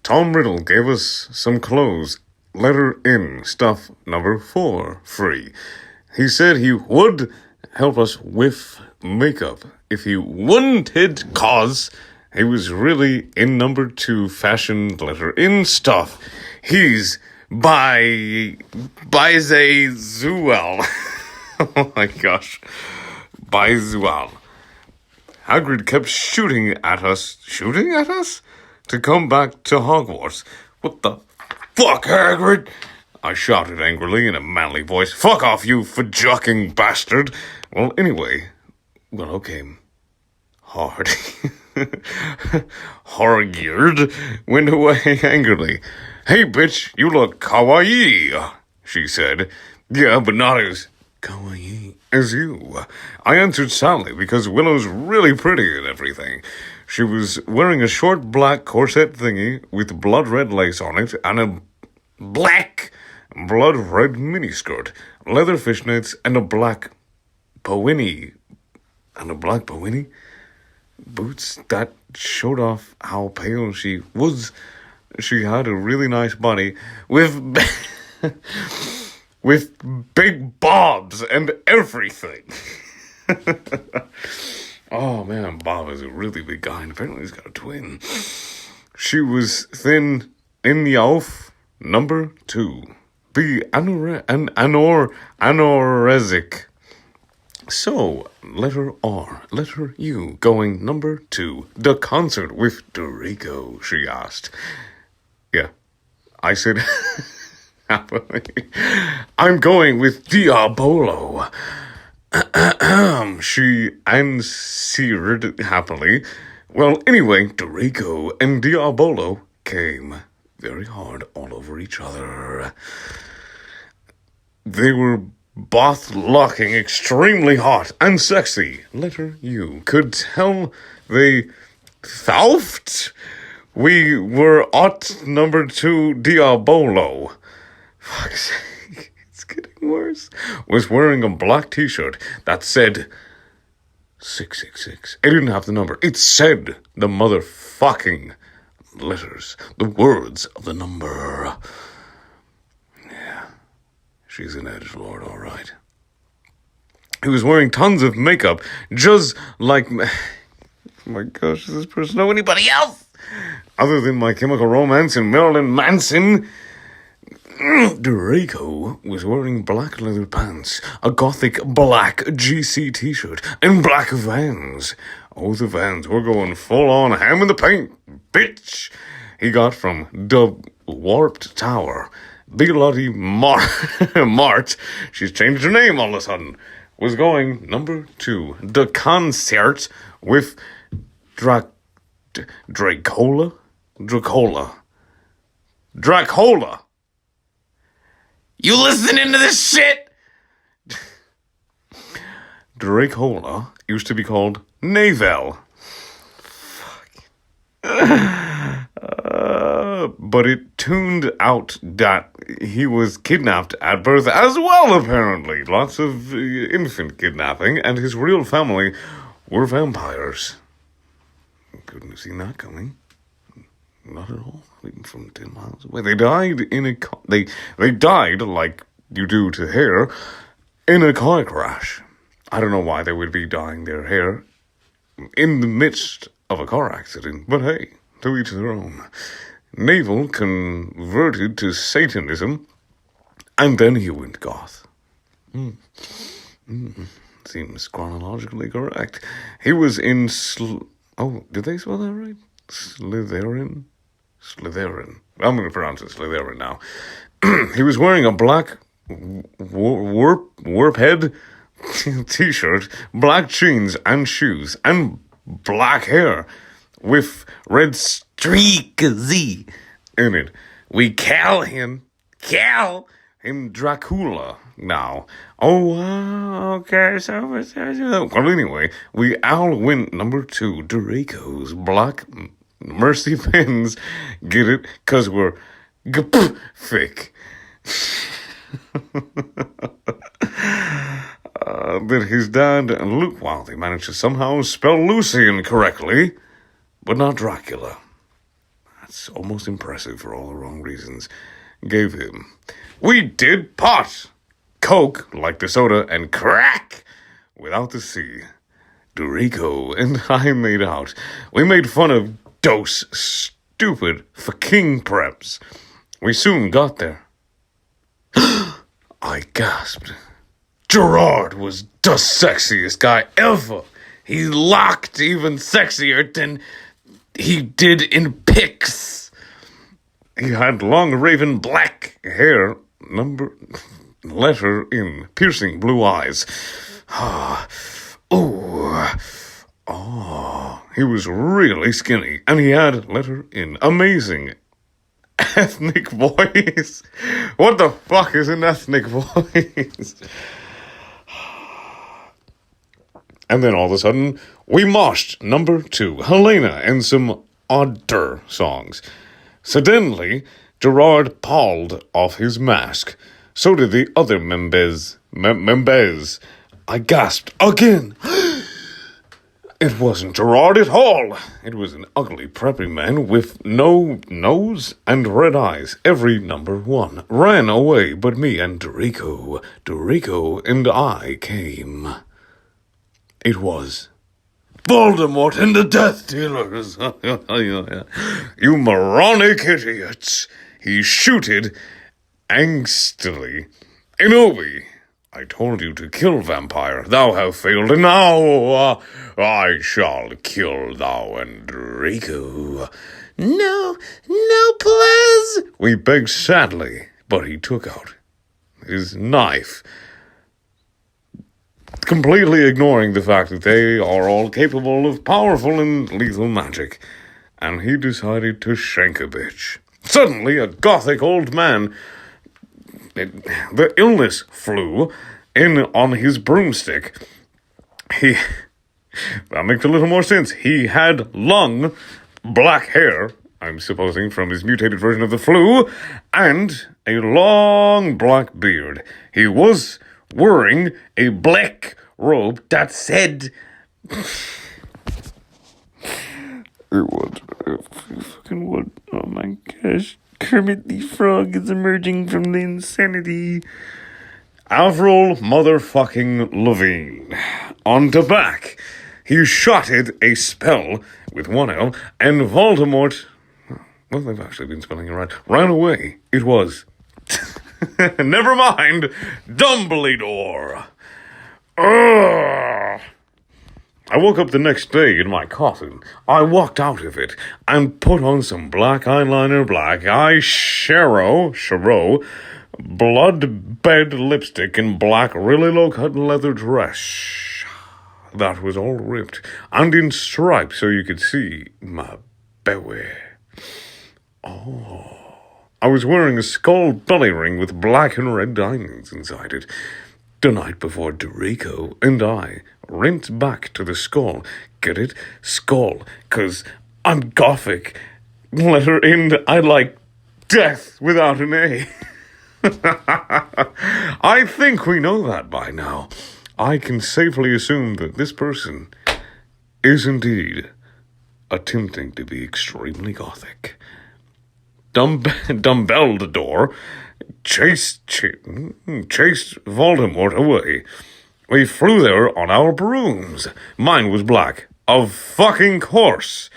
Tom Riddle gave us some clothes. Letter in, stuff number 4, free. He said he would help us with makeup if he wanted, cause he was really in number 2 fashion letter in stuff. He's by Zuel. Oh my gosh. By Zuel. Hagrid kept shooting at us? To come back to Hogwarts. What the fuck, Hagrid? I shouted angrily in a manly voice. Fuck off, you fajocking bastard. Well, anyway, Willow came. Hard. Hard-geared went away angrily. Hey, bitch, you look kawaii, she said. Yeah, but not as kawaii as you. I answered sadly because Willow's really pretty and everything. She was wearing a short black corset thingy with blood-red lace on it and a black blood-red miniskirt, leather fishnets, and a black powinny. Boots that showed off how pale she was. She had a really nice body with big bobs and everything. Oh man, Bob is a really big guy, and apparently he's got a twin. She was thin in the oaf, number 2. Be anorexic. So, letter R, letter U, going number 2. The concert with Draco, she asked. Yeah, I said happily. I'm going with Diabolo. She answered happily. Well, anyway, Draco and Diabolo came very hard all over each other. They were both looking extremely hot and sexy. Letter U. Could tell they thought we were at number 2 Diabolo. Fuck's sake, it's getting worse. Was wearing a black t-shirt that said 666. It didn't have the number. It said the motherfucking letters, the words of the number. Yeah, she's an edgelord, all right. He was wearing tons of makeup, just like... Oh my gosh, does this person know anybody else? Other than My Chemical Romance and Marilyn Manson. Draco was wearing black leather pants, a gothic black GC t-shirt, and black Vans. Oh, the Vans were going full on ham in the paint, bitch. He got from the Warped Tower. Bigelotti Mart, she's changed her name all of a sudden, was going number 2. The concert with Dracola. You listening to this shit? Dracola used to be called Navel. Fuck. But it turned out that he was kidnapped at birth as well, apparently. Lots of infant kidnapping, and his real family were vampires. Couldn't have seen that coming. Not at all. Even from 10 miles away. They died in a they died like you do to hair in a car crash. I don't know why they would be dyeing their hair in the midst of a car accident, but hey, to each their own. Navel converted to Satanism, and then he went goth. Seems chronologically correct. He was in did they spell that right? Slytherin. I'm going to pronounce it Slytherin now. He was wearing a black warp head t-shirt, black jeans and shoes, and black hair with red streaks in it. We call him Dracula now. Oh, wow, okay, so... Well, anyway, we all went number 2, Draco's Black Mercy Pins. Get it? Because we're thick. That his dad, Luke Wildy, managed to somehow spell Lucian correctly, but not Dracula. That's was almost impressive for all the wrong reasons, gave him. We did pot! Coke, like the soda, and crack! Without the C. Dorico and I made out. We made fun of Dose stupid for king preps. We soon got there. I gasped. Gerard was the sexiest guy ever. He looked even sexier than he did in pics. He had long raven black hair, letter in, piercing blue eyes. He was really skinny, and he had, letter in, amazing ethnic voice. What the fuck is an ethnic voice? And then all of a sudden, we moshed number 2, Helena, and some odder songs. Suddenly, Gerard pulled off his mask. So did the other members. I gasped again. It wasn't Gerard at all. It was an ugly, preppy man with no nose and red eyes. Every number 1 ran away, but me and Dorico and I came. It was Voldemort and the Death Dealers. You moronic idiots. He shooted angstily. Enobi, I told you to kill vampire. Thou have failed, and now I shall kill thou and Draco. No, please. We begged sadly, but he took out his knife, completely ignoring the fact that they are all capable of powerful and lethal magic. And he decided to shank a bitch. Suddenly, a gothic old man, the illness flew in on his broomstick. That makes a little more sense. He had long black hair, I'm supposing from his mutated version of the flu, and a long black beard. He was wearing a black robe that said... What? Oh my gosh. Kermit the Frog is emerging from the insanity. Avril motherfucking Lavigne. On to back. He shotted a spell with 1 L, and Voldemort... Well, they've actually been spelling it right. Ran away. It was... Never mind. Dumbledore. Ugh. I woke up the next day in my coffin. I walked out of it and put on some black eyeliner, black eyeshadow, blood bed lipstick, and black really low-cut leather dress. That was all ripped and in stripes so you could see my belly. I was wearing a skull belly ring with black and red diamonds inside it. The night before, Dorico and I went back to the skull. Get it? Skull. 'Cause I'm gothic. Letter in, I like death without an A. I think we know that by now. I can safely assume that this person is indeed attempting to be extremely gothic. Dumbledore chased Voldemort away. We flew there on our brooms. Mine was black, of fucking course,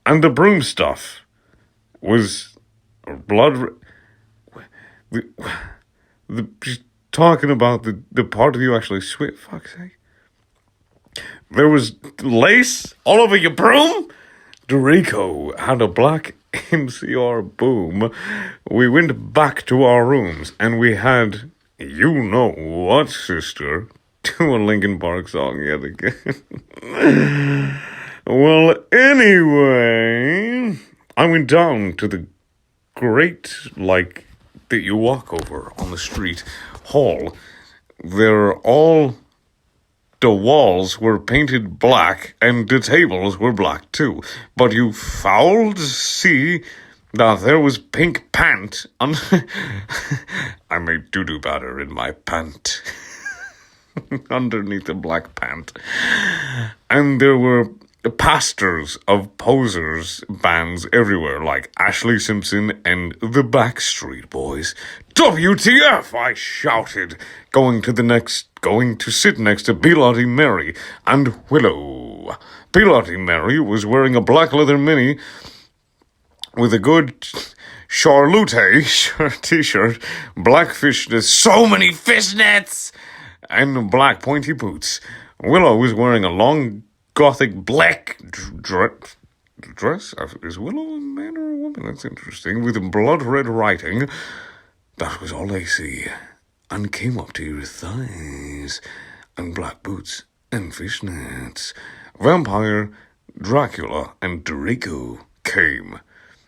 and the broom stuff was blood. Just talking about the part of you actually sweat. Fuck's sake. There was lace all over your broom. Dorico had a black MCR boom. We went back to our rooms and we had, you know what, sister, to a Linkin Park song yet again. Well, anyway, I went down to the great, that you walk over on the street hall. The walls were painted black, and the tables were black too. But you fouled to see that there was pink pant on... I made doo-doo batter in my pant. Underneath the black pant. And there were pastors of posers bands everywhere, like Ashley Simpson and the Backstreet Boys. WTF, I shouted, going to sit next to Bloody Mary and Willow. Bloody Mary was wearing a black leather mini with a good Charlotte t-shirt, black fishnets, so many fishnets, and black pointy boots. Willow was wearing a long gothic black dress. Is Willow a man or a woman? That's interesting. With blood red writing. That was all I see. And came up to your thighs. And black boots and fishnets. Vampire, Dracula, and Draco came.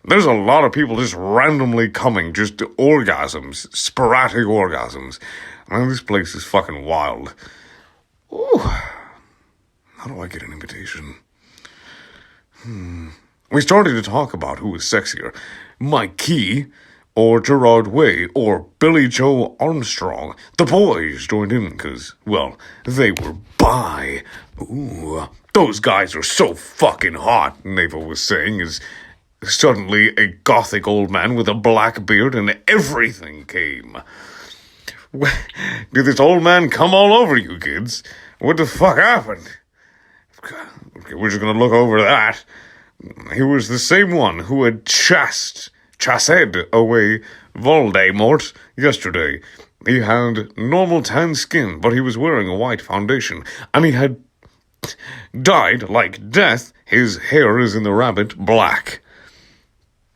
There's a lot of people just randomly coming, just orgasms, sporadic orgasms. And this place is fucking wild. Ooh. How do I get an invitation? We started to talk about who was sexier. Mike Key, or Gerard Way, or Billy Joe Armstrong. The boys joined in because, well, they were bi. Ooh, those guys are so fucking hot, Neva was saying, as suddenly a gothic old man with a black beard and everything came. Did this old man come all over you kids? What the fuck happened? Okay, we're just gonna look over that. He was the same one who had chassed away Voldemort yesterday. He had normal tan skin, but he was wearing a white foundation, and he had dyed like death. His hair is in the rabbit black.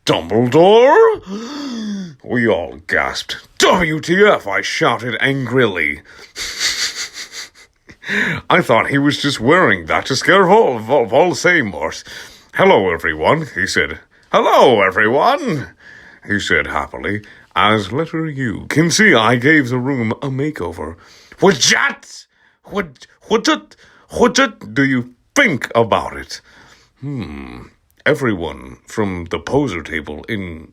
Dumbledore? We all gasped. WTF, I shouted angrily. I thought he was just wearing that to scare Voldemort. Hello, everyone, he said. Hello, everyone, he said happily. As letter U can see, I gave the room a makeover. What do you think about it? Everyone from the poser table in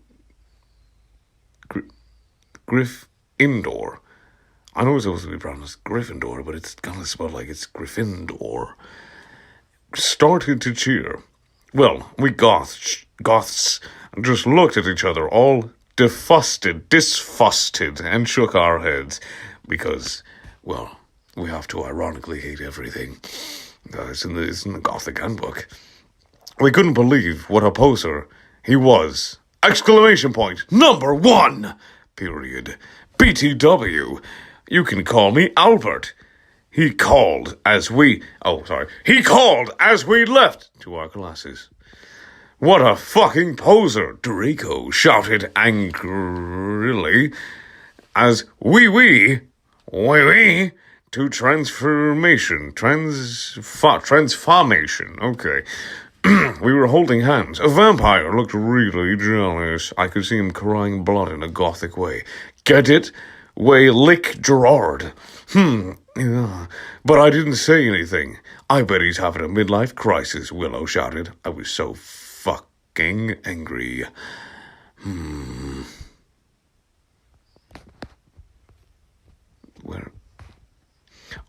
Gryffindor. I know it's supposed to be pronounced Gryffindor, but it's kind of spelled like it's Gryffindor. Started to cheer. Well, we goths just looked at each other, all disgusted, and shook our heads. Because, well, we have to ironically hate everything. It's in the Gothic handbook. We couldn't believe what a poser he was. Exclamation point. Number 1! Period. BTW. You can call me Albert. He called as we left to our classes. What a fucking poser, Draco shouted angrily as we to transformation. Okay. We were holding hands. A vampire looked really jealous. I could see him crying blood in a gothic way. Get it? Way lick Gerard. Yeah. But I didn't say anything. I bet he's having a midlife crisis, Willow shouted. I was so fucking angry. Where?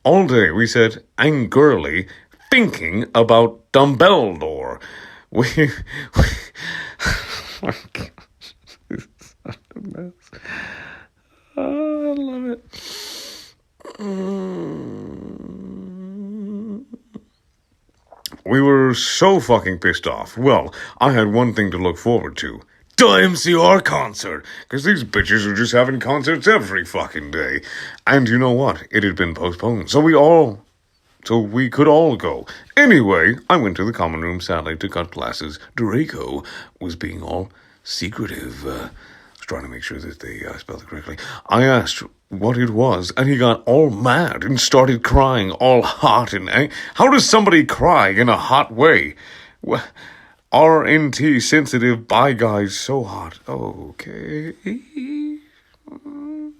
All day we said angrily, thinking about Dumbledore. We oh my gosh, this is such a mess. Oh, I love it. We were so fucking pissed off. Well, I had one thing to look forward to. The MCR concert. Because these bitches are just having concerts every fucking day. And you know what? It had been postponed. So we could all go. Anyway, I went to the common room, sadly, to cut classes. Draco was being all secretive. Trying to make sure that they spelled it correctly. I asked what it was, and he got all mad and started crying all hot and angry. How does somebody cry in a hot way? RNT sensitive bi guys so hot. Okay.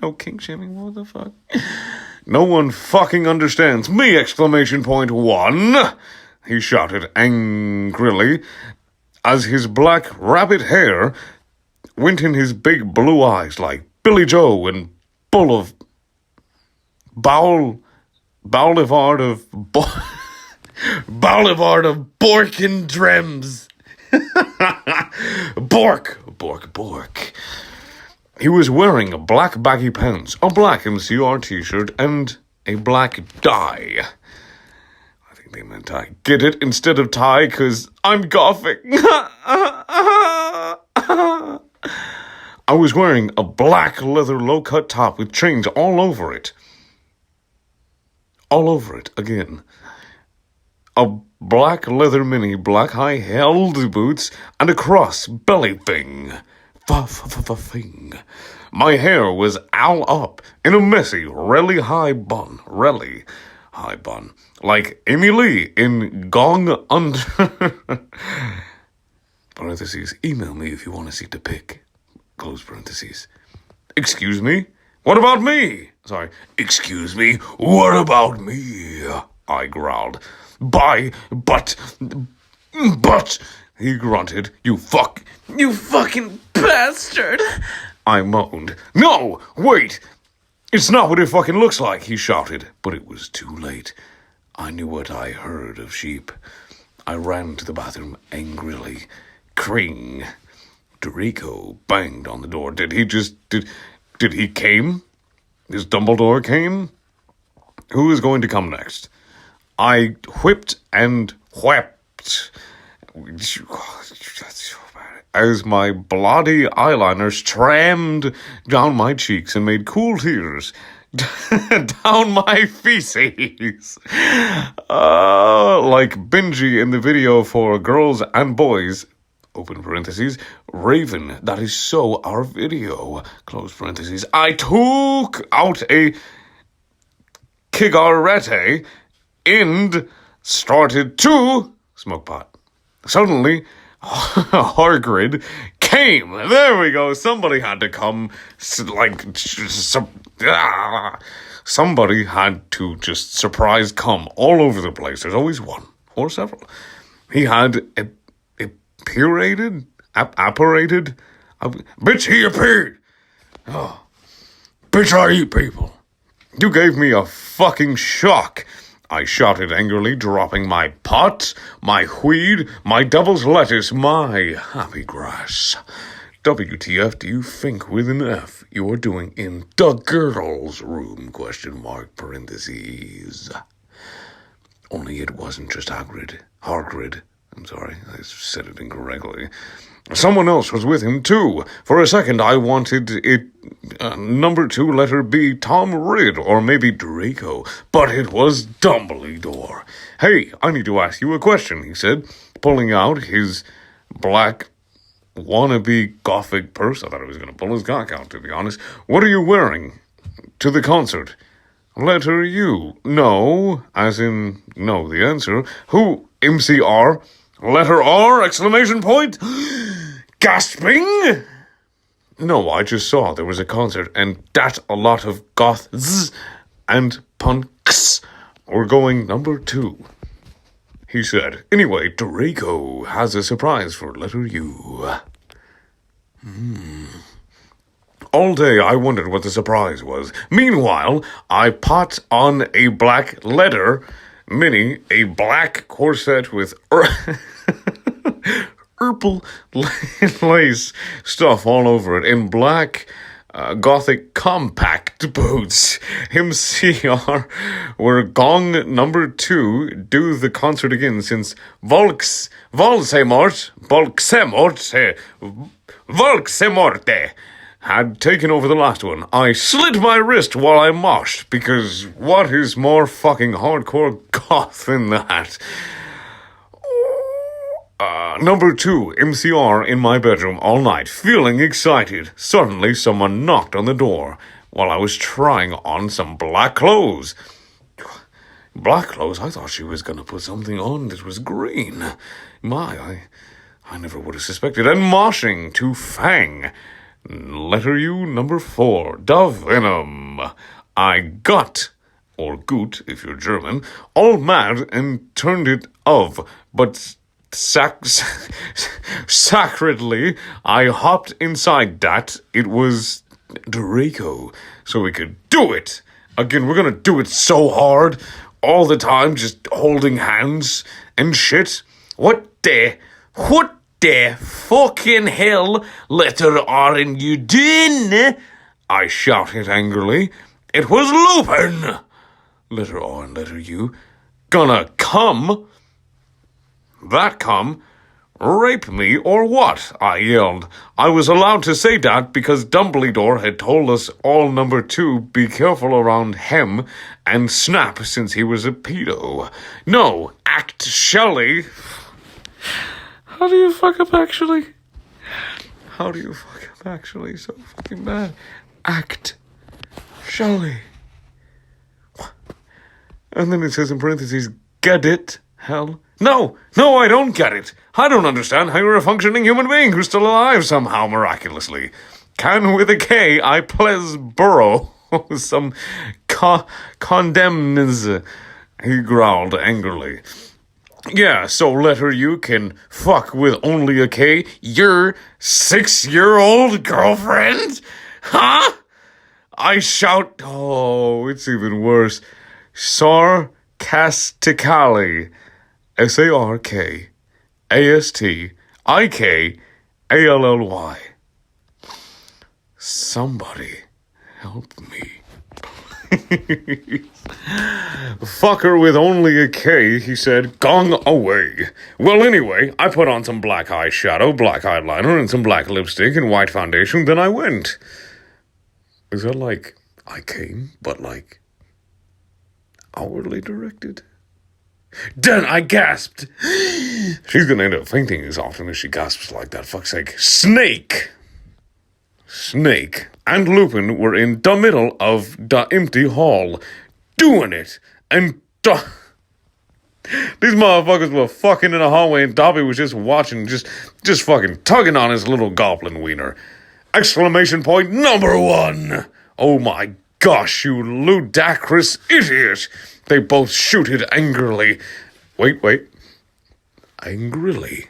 No kink shaming, what the fuck? No one fucking understands me, exclamation point 1. He shouted angrily as his black rabbit hair went in his big blue eyes like Billy Joe and full of boulevard of Boulevard of Bork and Drems. Bork. He was wearing a black baggy pants, a black MCR t-shirt, and a black dye. I think they meant I get it instead of tie, because I'm gothic. I was wearing a black leather low-cut top with chains all over it. All over it, again. A black leather mini, black high-held boots, and a cross belly thing. Thing. My hair was all up in a messy, really high bun. Like Amy Lee in Gong Under. Parentheses, email me if you want to see the pic. Close parentheses. Excuse me? What about me? Sorry. Excuse me? What about me? I growled. But, he grunted. You fucking bastard. I moaned. No, wait. It's not what it fucking looks like, he shouted. But it was too late. I knew what I heard of sheep. I ran to the bathroom angrily. Cring. Draco banged on the door. Did he came? Is Dumbledore came? Who is going to come next? I whipped and wept as my bloody eyeliner strammed down my cheeks and made cool tears down my feces. Like Benji in the video for Girls and Boys, open parentheses, Raven, that is so our video, close parentheses. I took out a cigarette and started to smoke pot. Suddenly, Hagrid came. There we go. Somebody had to come. Somebody had to just surprise come all over the place. There's always one or several. He had apparated. Bitch, he appeared. Oh, bitch, I eat people. You gave me a fucking shock. I shouted angrily, dropping my pot, my weed, my devil's lettuce, my happy grass. WTF do you think with an F you are doing in the girls' room, ? Parentheses. Only it wasn't just Hagrid. I'm sorry, I said it incorrectly. Someone else was with him, too. For a second, I wanted it, number 2 letter B, Tom Ridd, or maybe Draco, but it was Dumbledore. Hey, I need to ask you a question, he said, pulling out his black wannabe gothic purse. I thought he was going to pull his cock out, to be honest. What are you wearing to the concert? Letter U. No, as in, no, the answer. Who? MCR? Letter R? Exclamation point? Gasping? No, I just saw there was a concert and that a lot of goths and punks were going number 2. He said, anyway, Draco has a surprise for letter U. All day I wondered what the surprise was. Meanwhile, I put on a black leather mini, a black corset with purple lace stuff all over it, in black gothic compact boots. MCR were gong number 2, do the concert again since Voldemort had taken over the last one. I slit my wrist while I moshed, because what is more fucking hardcore goth than that? Number 2, MCR in my bedroom all night, feeling excited. Suddenly, someone knocked on the door while I was trying on some black clothes. Black clothes? I thought she was going to put something on that was green. I never would have suspected. And moshing to Fang. Letter U, number 4, Dove Venom. I got, or goot if you're German, all mad and turned it of, but sacredly, I hopped inside that. It was Draco, so we could do it. Again, we're gonna do it so hard. all the time, just holding hands and shit. What the fucking hell, letter R and you doing? I shouted angrily. It was Lupin! Letter R and letter U. Gonna come? That come? Rape me or what? I yelled. I was allowed to say that because Dumbledore had told us all number 2 be careful around hem and Snap since he was a pedo. No, act Shelley. How do you fuck up actually? How do you fuck up actually? So fucking bad. Act Shelley. And then it says in parentheses, get it? Hell? No, I don't get it. I don't understand how you're a functioning human being who's still alive somehow miraculously. Can with a K I please burrow some condemns, he growled angrily. Yeah, so letter U can fuck with only a K your 6-year-old girlfriend? Huh? I shout, oh, it's even worse. Sarcastically. Sarkastikally. Somebody help me. Fucker with only a K, he said, gong away. Well, anyway, I put on some black eyeshadow, black eyeliner, and some black lipstick and white foundation, then I went. Is that like I came, but like outwardly directed? Then I gasped. She's gonna end up fainting as often as she gasps like that, fuck's sake. Snake and Lupin were in the middle of the empty hall, doing it, and these motherfuckers were fucking in the hallway, and Dobby was just watching, just fucking tugging on his little goblin wiener. Exclamation point number 1. Oh my gosh, you ludicrous idiot. They both shooted angrily. Wait. Angrily,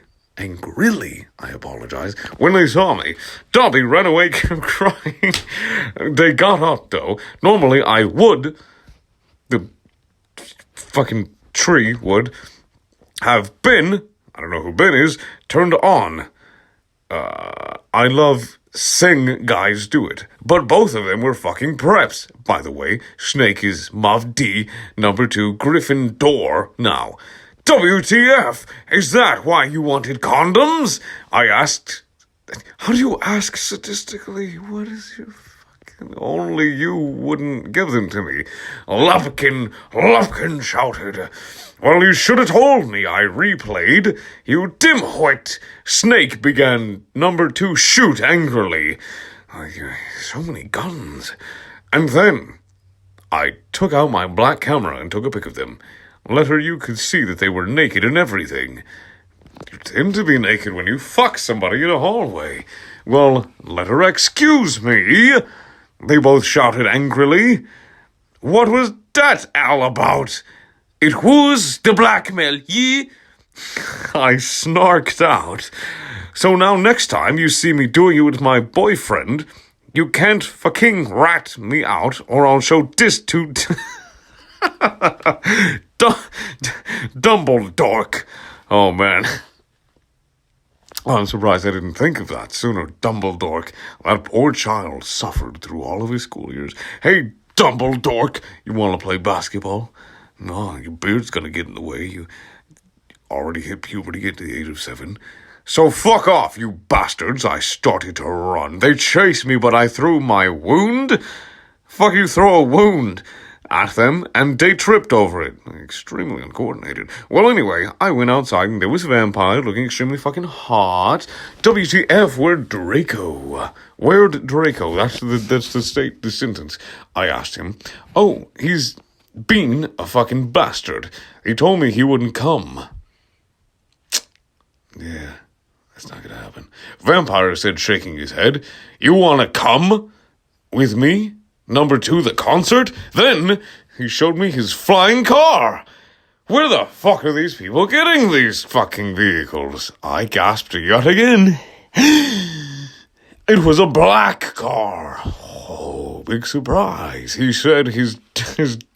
I apologize. When they saw me, Dobby ran away crying. They got up, though. Normally, I would, the fucking tree would, have been, I don't know who Ben is, turned on. I love seeing guys do it. But both of them were fucking preps. By the way, Snake is Mav D, number 2, Gryffindor now. WTF? Is that why you wanted condoms? I asked. How do you ask sadistically? What is your fucking... Only you wouldn't give them to me. Lupkin shouted. Well, you should have told me, I replayed. You dimwit. Snake began number 2 shoot angrily. So many guns. And then I took out my black camera and took a pic of them. Letter you could see that they were naked and everything. You tend to be naked when you fuck somebody in a hallway. Well, letter excuse me. They both shouted angrily. What was that all about? It was the blackmail, ye? I snarked out. So now next time you see me doing it with my boyfriend, you can't fucking rat me out or I'll show this to... Dumbledore. Oh, man. I'm surprised I didn't think of that sooner. Dumbledore. That poor child suffered through all of his school years. Hey, Dumbledore, you want to play basketball? No, your beard's gonna get in the way. You already hit puberty at the age of 7. So fuck off, you bastards. I started to run. They chased me, but I threw my wound. Fuck you, throw a wound at them, and they tripped over it. Extremely uncoordinated. Well, anyway, I went outside, and there was a vampire looking extremely fucking hot. WTF, where'd Draco? Where'd Draco? That's the sentence. I asked him. Oh, he's been a fucking bastard. He told me he wouldn't come. Yeah, that's not gonna happen. Vampire said, shaking his head. You wanna come with me? Number 2, the concert? Then he showed me his flying car. Where the fuck are these people getting these fucking vehicles? I gasped yet again. It was a black car. Oh. no big surprise. He said his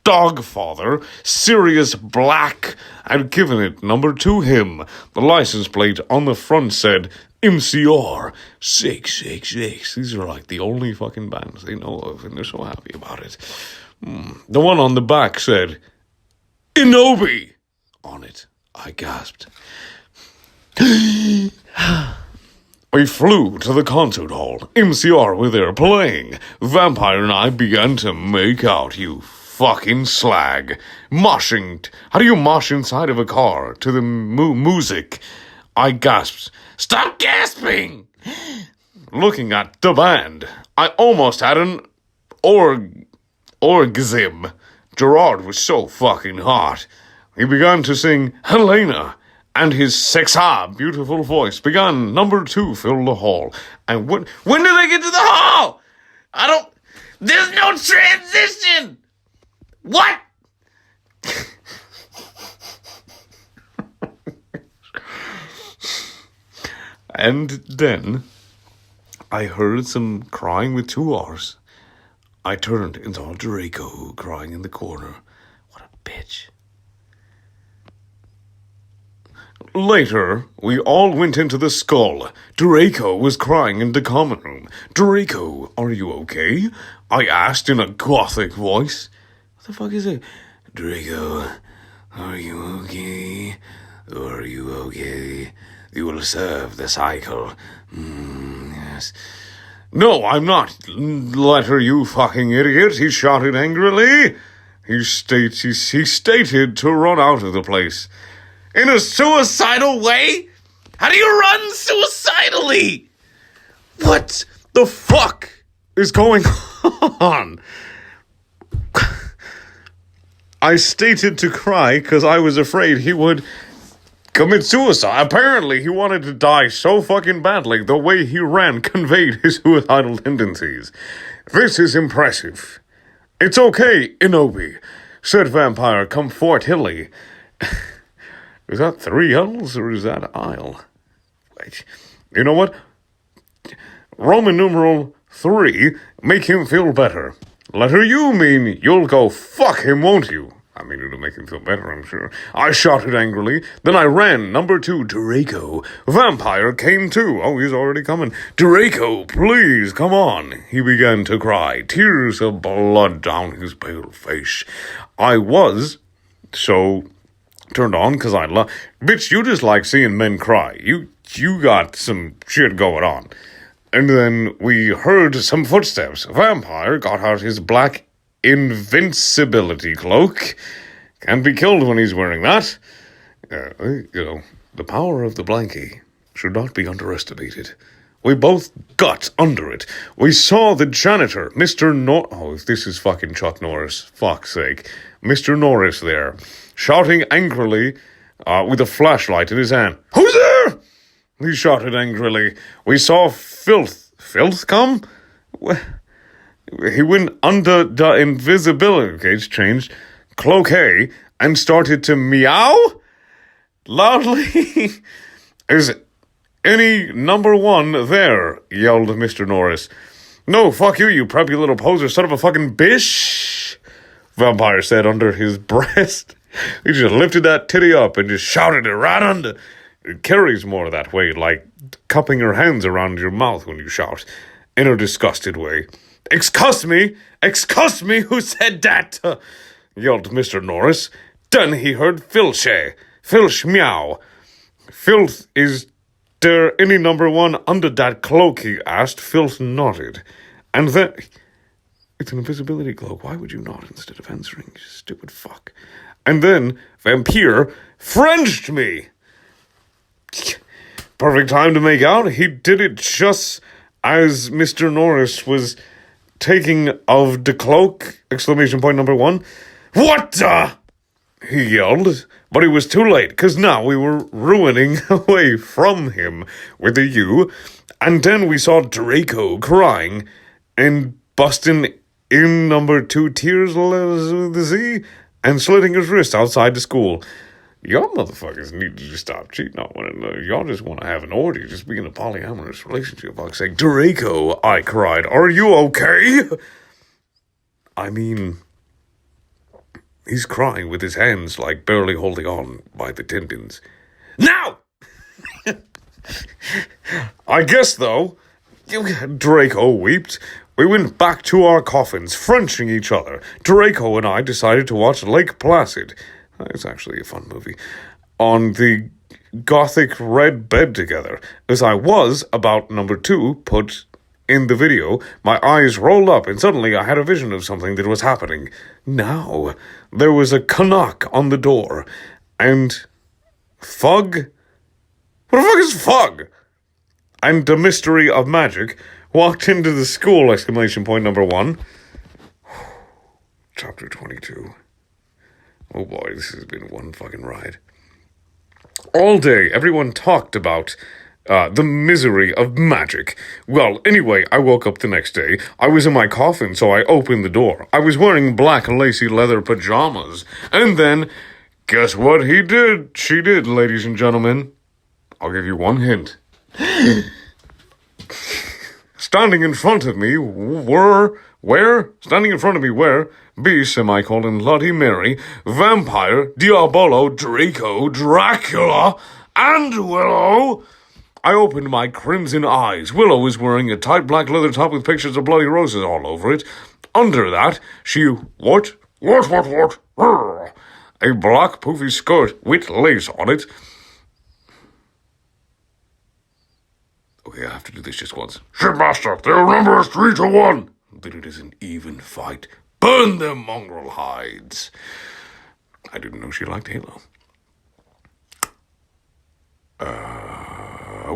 dog father, Sirius Black, had given it number to him. The license plate on the front said MCR 666. These are like the only fucking bands they know of, and they're so happy about it. The one on the back said Inobi on it. I gasped. We flew to the concert hall. MCR were there playing. Vampire and I began to make out, you fucking slag. Moshing. How do you mosh inside of a car to the music? I gasped. Stop gasping! Looking at the band, I almost had an orgasm. Gerard was so fucking hot. He began to sing Helena, and his sexy, beautiful voice began number 2 fill the hall. And when did they get to the hall? There's no transition! What? And then I heard some crying with 2 R's. I turned and saw Draco crying in the corner. What a bitch. Later, we all went into the skull. Draco was crying in the common room. Draco, are you okay? I asked in a gothic voice. What the fuck is it? Draco, are you okay? Are you okay? You will serve the cycle. Yes. No, I'm not. Letter, you fucking idiot, he shouted angrily. He stated to run out of the place. In a suicidal way? How do you run suicidally? What the fuck is going on? I stated to cry because I was afraid he would commit suicide. Apparently, he wanted to die so fucking badly, the way he ran conveyed his suicidal tendencies. This is impressive. It's okay, Inobi, said Vampire comfortingly. Is that 3 L's or is that aisle? Wait, you know what? Roman numeral 3, make him feel better. Letter U mean you'll go fuck him, won't you? I mean, it'll make him feel better, I'm sure. I shouted angrily. Then I ran. Number 2, Draco. Vampire came too. Oh, he's already coming. Draco, please, come on. He began to cry. Tears of blood down his pale face. I was so turned on because I love... Bitch, you just like seeing men cry. You got some shit going on. And then we heard some footsteps. Vampire got out his black invincibility cloak. Can't be killed when he's wearing that. The power of the blankie should not be underestimated. We both got under it. We saw the janitor, Mr. Oh, this is fucking Chuck Norris. Fuck's sake. Mr. Norris there, shouting angrily with a flashlight in his hand. Who's there? He shouted angrily. We saw Filth. Filth come? He went under the invisibility cage, changed cloquet, and started to meow loudly. Is any number 1 there? Yelled Mr. Norris. No, fuck you, you preppy little poser son of a fucking bitch, Vampire said under his breast. He just lifted that titty up and just shouted it right under. It carries more that way, like cupping your hands around your mouth when you shout, in a disgusted way. Excuse me, who said that? Yelled Mr. Norris. Then he heard Filch meow. Filth, is there any number 1 under that cloak, he asked. Filth nodded. And then... It's an invisibility cloak. Why would you nod instead of answering, you stupid fuck? And then Vampire Frenched me. Perfect time to make out. He did it just as Mr. Norris was taking of the cloak, exclamation point number 1. What the? He yelled, but it was too late, because now we were ruining away from him with a U, and then we saw Draco crying and busting in number 2 tears with the Z and slitting his wrist outside the school. Y'all motherfuckers need to just stop cheating on one another. Y'all just want to have an orgy, just be in a polyamorous relationship. Fuck's sake. Draco, I cried, are you okay? I mean, he's crying with his hands, like, barely holding on by the tendons. Now! I guess, though, Draco wept. We went back to our coffins, Frenching each other. Draco and I decided to watch Lake Placid. It's actually a fun movie. On the gothic red bed together. As I was, about number 2, put in the video, my eyes rolled up and suddenly I had a vision of something that was happening. Now, there was a knock on the door. And Fug? What the fuck is Fug? And the mystery of magic walked into the school, exclamation point number 1. Chapter 22. Oh boy, this has been one fucking ride. All day, everyone talked about the misery of magic. Well, anyway, I woke up the next day. I was in my coffin, so I opened the door. I was wearing black lacy leather pajamas. And then, guess what she did, ladies and gentlemen? I'll give you one hint. Standing in front of me were, B, semicolon, Bloody Mary, Vampire, Diabolo, Draco, Dracula, and Willow. I opened my crimson eyes. Willow was wearing a tight black leather top with pictures of bloody roses all over it. Under that, what? A black poofy skirt with lace on it. Okay, I have to do this just once. Shipmaster, their number is 3-1. Then it is an even fight. Burn them mongrel hides. I didn't know she liked Halo.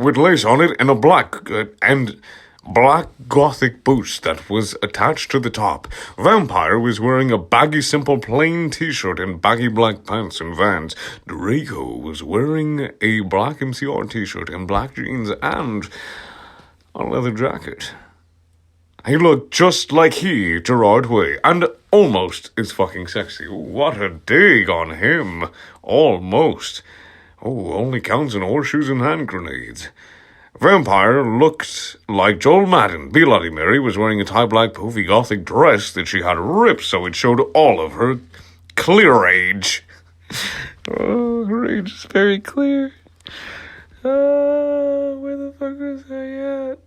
With lace on it and a black gothic boots that was attached to the top. Vampire was wearing a baggy, simple, plain t-shirt and baggy black pants and Vans. Draco was wearing a black MCR t-shirt and black jeans and a leather jacket. He looked just like Gerard Way, and almost as fucking sexy. What a dig on him. Almost. Oh, only counts in horseshoes and hand grenades. Vampire looked like Joel Madden. Bloody Mary was wearing a tie black poofy gothic dress that she had ripped so it showed all of her clear age. Oh, her age is very clear. Where the fuck was I at?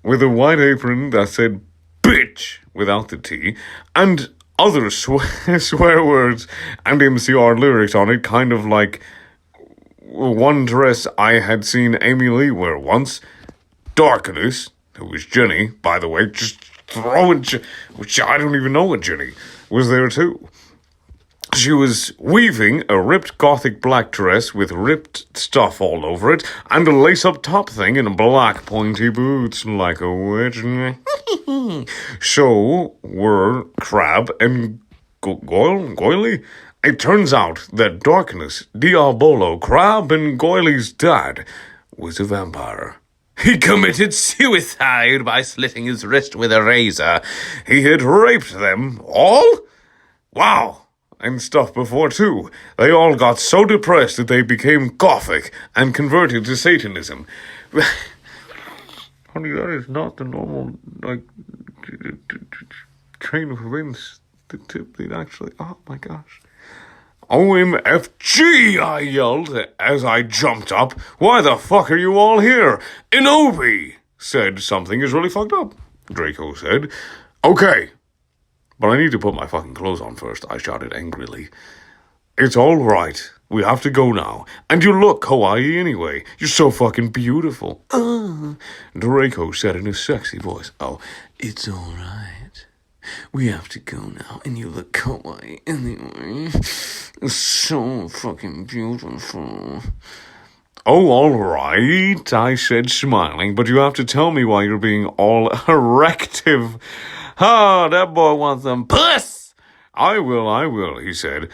With a white apron that said bitch without the T, and other swear words and MCR lyrics on it, kind of like one dress I had seen Amy Lee wear once. Darkness, who was Jenny, by the way, just throwing, which I don't even know what Jenny was there too. She was weaving a ripped gothic black dress with ripped stuff all over it, and a lace-up top thing and black pointy boots like a witch. So were Crab and Goily. It turns out that Darkness, Diabolo, Crab, and Goily's dad was a vampire. He committed suicide by slitting his wrist with a razor. He had raped them all? Wow. And stuff before, too. They all got so depressed that they became gothic and converted to Satanism. Honey, that is not the normal, train of events that actually... Oh, my gosh. OMFG, I yelled as I jumped up. Why the fuck are you all here? Inobi said something is really fucked up. Draco said, okay. But I need to put my fucking clothes on first, I shouted angrily. It's all right. We have to go now. And you look kawaii anyway. You're so fucking beautiful. Draco said in a sexy voice. Oh, it's all right. We have to go now. And you look kawaii anyway. So fucking beautiful. Oh, all right, I said, smiling. But you have to tell me why you're being all erective. Oh, that boy wants some puss. I will, he said.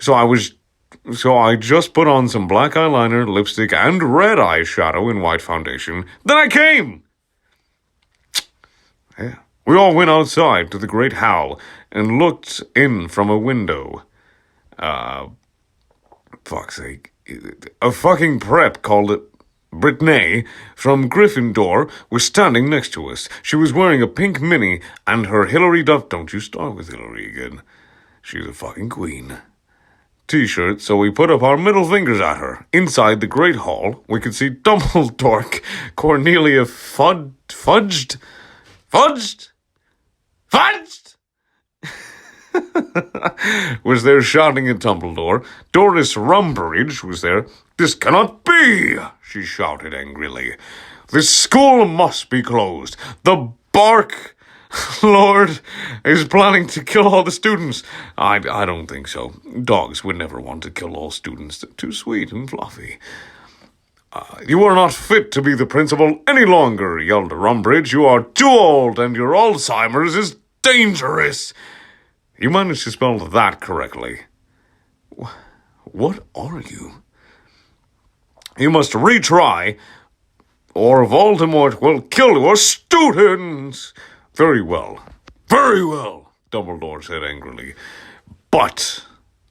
So I just put on some black eyeliner, lipstick, and red eyeshadow and white foundation. Then I came. Yeah. We all went outside to the great hall and looked in from a window. Fuck's sake. A fucking prep called it Brittany from Gryffindor was standing next to us. She was wearing a pink mini and her Hillary Duff. Don't you start with Hillary again. She's a fucking queen. T-shirt, so we put up our middle fingers at her. Inside the Great Hall, we could see Dumbledore, Cornelia fudged? Was there shouting at Dumbledore. Doris Rumbridge was there. "This cannot be," she shouted angrily. "This school must be closed. The Bark Lord is planning to kill all the students." I don't think so. Dogs would never want to kill all students. They're too sweet and fluffy. "You are not fit to be the principal any longer," yelled Rumbridge. "You are too old and your Alzheimer's is dangerous." You managed to spell that correctly. What are you? "You must retry, or Voldemort will kill your students." Very well, Dumbledore said angrily. "But,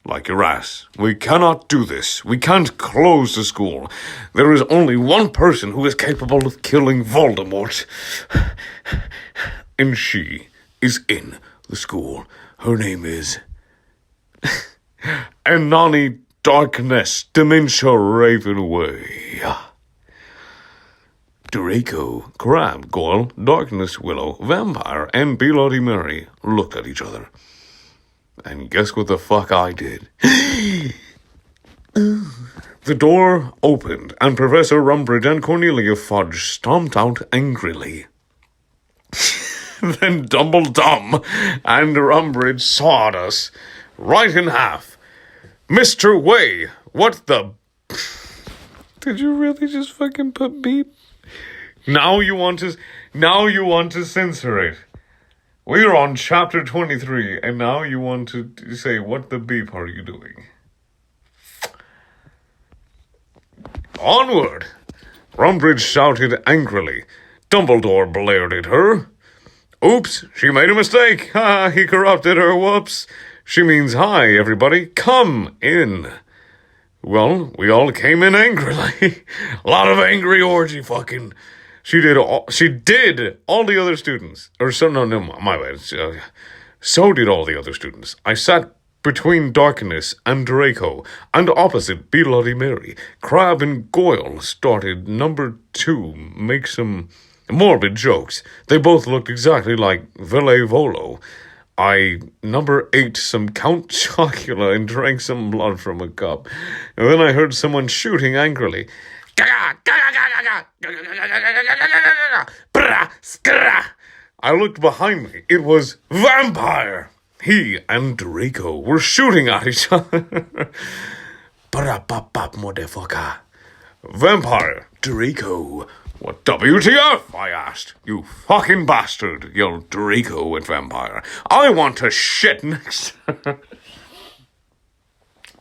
like your ass, we cannot do this. We can't close the school. There is only one person who is capable of killing Voldemort. And she is in the school. Her name is Anani Darkness Dementia Ravenway." Draco, Crab, Goyle, Darkness Willow, Vampire, and Bloody Mary looked at each other. And guess what the fuck I did? The door opened, and Professor Rumbridge and Cornelia Fudge stomped out angrily. Then Dumbledum and Rumbridge sawed us right in half. "Mr. Way, what the..." Did you really just fucking put beep? Now you want to censor it. We're on chapter 23, and now you want to say, "What the beep are you doing?" "Onward!" Rumbridge shouted angrily. Dumbledore blared at her. "Oops, she made a mistake. Ha, he corrupted her. Whoops. She means hi, everybody. Come in." Well, we all came in angrily. A lot of angry orgy fucking. She did all the other students. My bad. So did all the other students. I sat between Darkness and Draco, and opposite Bloody Mary. Crab and Goyle started number 2 make some morbid jokes. They both looked exactly like Vele Volo. I number 8 some Count Chocula and drank some blood from a cup. And then I heard someone shooting angrily. I looked behind me. It was Vampire. He and Draco were shooting at each other. Motherfucker. Vampire. Draco. "What WTF?" I asked. "You fucking bastard," yelled Draco at Vampire. "I want to shit next to her."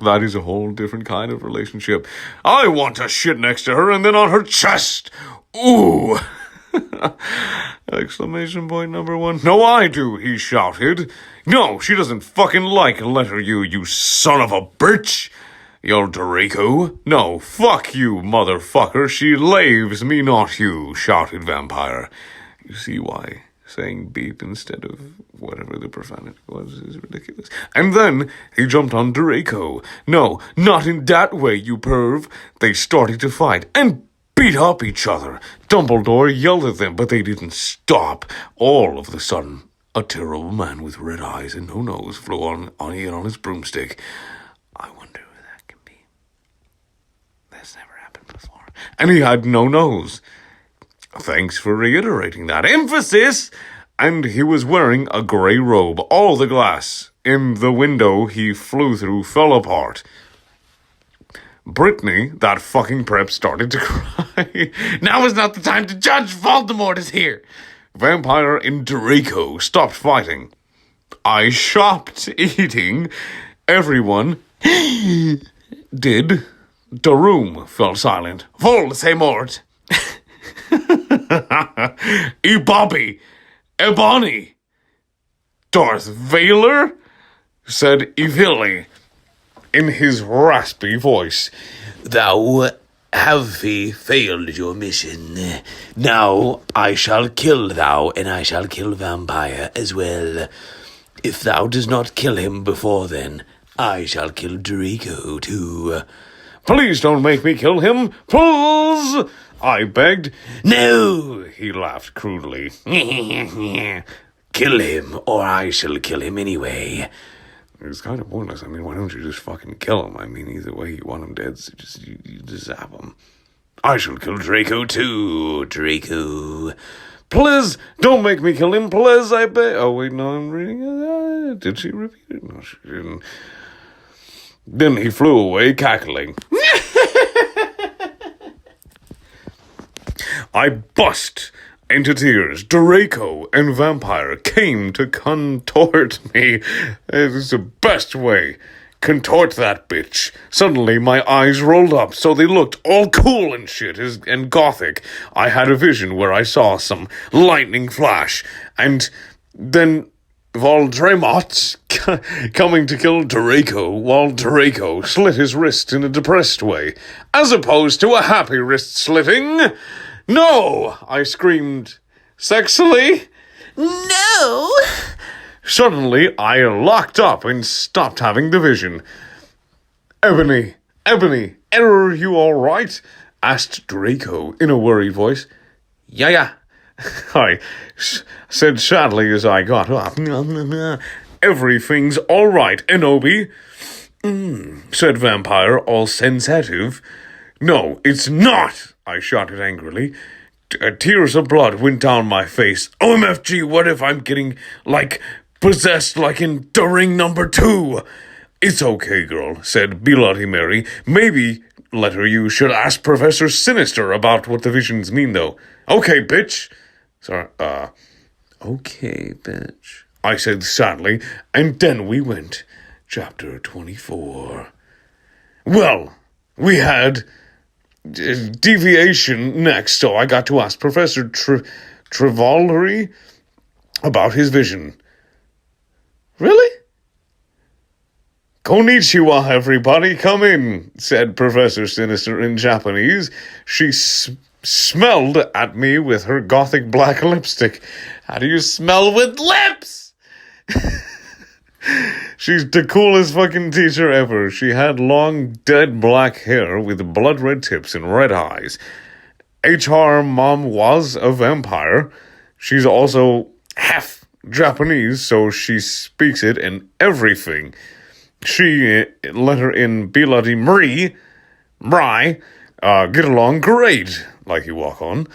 That is a whole different kind of relationship. "I want to shit next to her and then on her chest. Ooh." Exclamation point number 1. "No, I do," he shouted. "No, she doesn't fucking like letter U, you son of a bitch," yelled Draco. "No, fuck you, motherfucker. She laves me, not you," shouted Vampire. You see why saying beep instead of whatever the profanity was is ridiculous. And then he jumped on Draco. "No, not in that way, you perv." They started to fight and beat up each other. Dumbledore yelled at them, but they didn't stop. All of a sudden, a terrible man with red eyes and no nose flew on his broomstick. I wonder who that can be. That's never happened before. And he had no nose. Thanks for reiterating that emphasis. And he was wearing a grey robe. All the glass in the window he flew through fell apart. Brittany, that fucking prep, started to cry. "Now is not the time to judge. Voldemort is here." Vampire and Draco stopped fighting. I stopped eating. Everyone did. The room fell silent. Voldemort. "E-Bobby. Ebony." "Darth Vader?" said Evilly in his raspy voice. "Thou Have we failed your mission? Now I shall kill thou, and I shall kill vampire as well. If thou does not kill him before then, I shall kill Draco too. Please don't make me kill him, please, I begged. No, He laughed crudely. kill him, or I shall kill him anyway. It's kind of pointless. I mean, why don't you just fucking kill him? I mean, either way, you want him dead, so you just zap him. I shall kill Draco too, Draco. Please, don't make me kill him, please, I beg. Oh, wait, no, I'm reading it. Did she repeat it? No, she didn't. Then he flew away, cackling. I bust into tears. Draco and vampire came to contort me. It is the best way. Contort that bitch. Suddenly my eyes rolled up so they looked all cool and shit and gothic. I had a vision where I saw some lightning flash, and then Voldemort coming to kill Draco while Draco slit his wrist in a depressed way, as opposed to a happy wrist slitting. No! I screamed sexily. No! Suddenly, I locked up and stopped having the vision. Ebony, are you all right? Asked Draco in a worried voice. Yeah. I said sadly as I got up. Everything's all right, Enobi, said Vampire, all sensitive. No, it's not, I shouted angrily. Tears of blood went down my face. OMFG, what if I'm getting, possessed like in The Ring number 2? It's okay, girl, said Bloody Mary. Maybe, letter you should ask Professor Sinister about what the visions mean, though. Okay, bitch. Sorry, okay, bitch, I said sadly, and then we went. Chapter 24. Well, we had deviation next, so I got to ask Professor Trevalery about his vision. Really? Konnichiwa, everybody, come in, said Professor Sinister in Japanese. She smelled at me with her gothic black lipstick. How do you smell with lips? She's the coolest fucking teacher ever. She had long, dead black hair with blood red tips and red eyes. HR mom was a vampire. She's also half Japanese, so she speaks it and everything. She let her in Bloody Mary, get along great, like you walk on.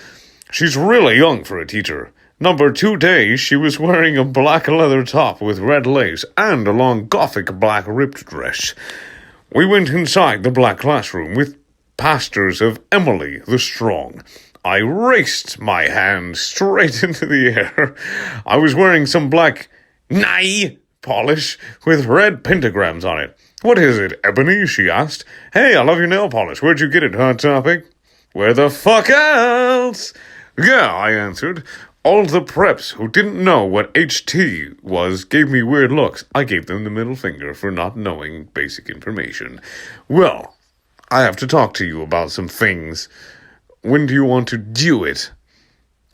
She's really young for a teacher. Number 2 day, she was wearing a black leather top with red lace and a long gothic black ripped dress. We went inside the black classroom with pastors of Emily the Strong. I raced my hand straight into the air. I was wearing some black nail polish with red pentagrams on it. What is it, Ebony? She asked. Hey, I love your nail polish. Where'd you get it, Hot Topic? Where the fuck else? Yeah, I answered. All the preps who didn't know what HT was gave me weird looks. I gave them the middle finger for not knowing basic information. Well, I have to talk to you about some things. When do you want to do it?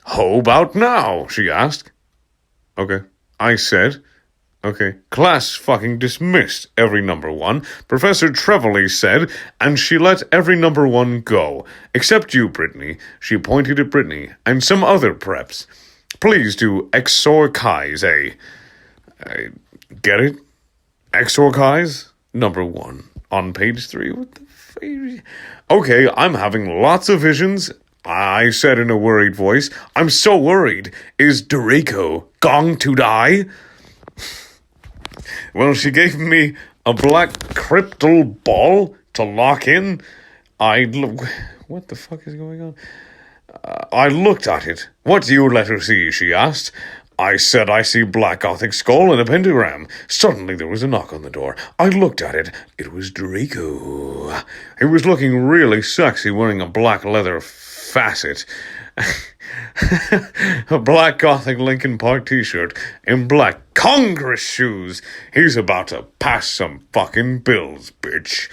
How about now? She asked. Okay, I said. Okay, class fucking dismissed every number 1, Professor Trevelyan said, and she let every number 1 go. Except you, Brittany. She pointed at Brittany, and some other preps. Please do exorcise, get it? Exorcise? Number 1. On page 3. What the fuck? Okay, I'm having lots of visions. I said in a worried voice. I'm so worried. Is Draco going to die? Well, she gave me a black crystal ball to lock in. What the fuck is going on? I looked at it. What do you let her see? She asked. I said I see black gothic skull and a pentagram. Suddenly there was a knock on the door. I looked at it. It was Draco. He was looking really sexy wearing a black leather facet. A black gothic Linkin Park t-shirt and black Congress shoes. He's about to pass some fucking bills, bitch.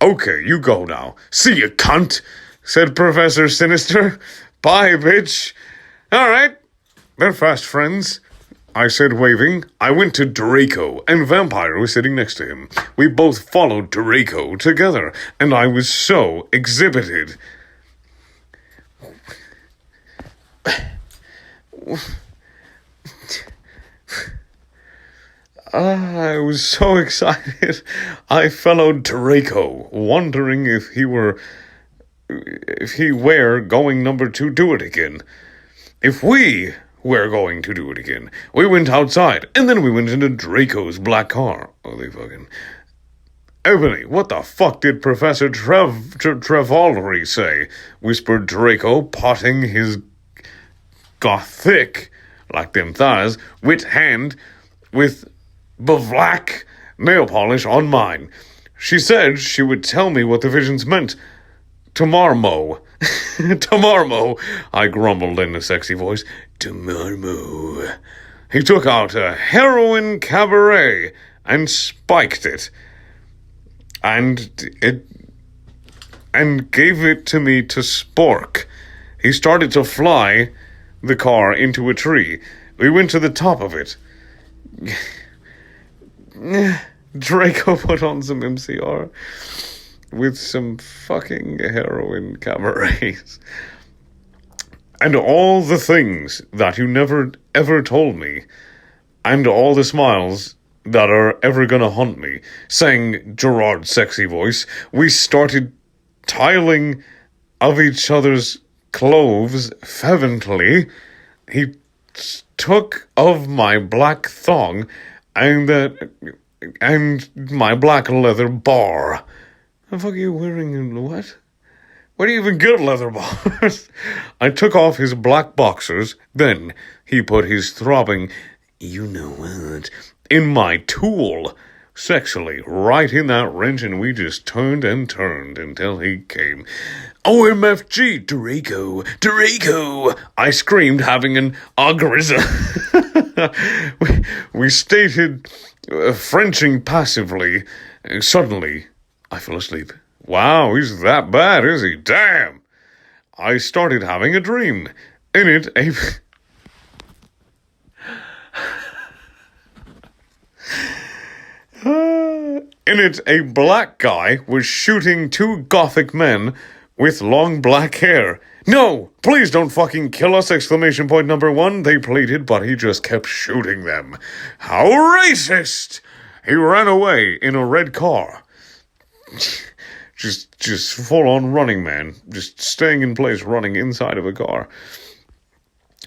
Okay, you go now. See ya, cunt. said Professor Sinister. Bye, bitch. All right, they're fast friends, I said, waving. I went to Draco, and Vampire was sitting next to him. We both followed Draco together, and I was so exhibited. I was so excited. I followed Draco, wondering if he were going number 2 do it again. If we were going to do it again. We went outside, and then we went into Draco's black car. Oh, they fucking... Ebony, what the fuck did Professor Trevalry say? Whispered Draco, potting his gothic, like them thighs, wit hand with black nail polish on mine. She said she would tell me what the visions meant. Tomorrow. Tomorrow, I grumbled in a sexy voice. Tomorrow. He took out a heroin cabaret and spiked it. And gave it to me to spork. He started to fly the car into a tree. We went to the top of it. Draco put on some MCR with some fucking heroin cabarets. And all the things that you never ever told me, and all the smiles that are ever gonna haunt me, sang Gerard's sexy voice. We started tiling of each other's clothes fervently. He took of my black thong and my black leather bar. The fuck are you wearing? What? Where do you even get leather bars? I took off his black boxers. Then he put his throbbing, you know what, in my tool, sexually, right in that wrench, and we just turned and turned until he came. OMFG, Draco, I screamed, having an agrism. we stated, Frenching passively. Suddenly, I fell asleep. Wow, he's that bad, is he? Damn! I started having a dream. In it, a black guy was shooting 2 gothic men with long black hair. No, please don't fucking kill us, exclamation point number 1, they pleaded, but he just kept shooting them. How racist! He ran away in a red car. Just full on running, man. Just staying in place, running inside of a car.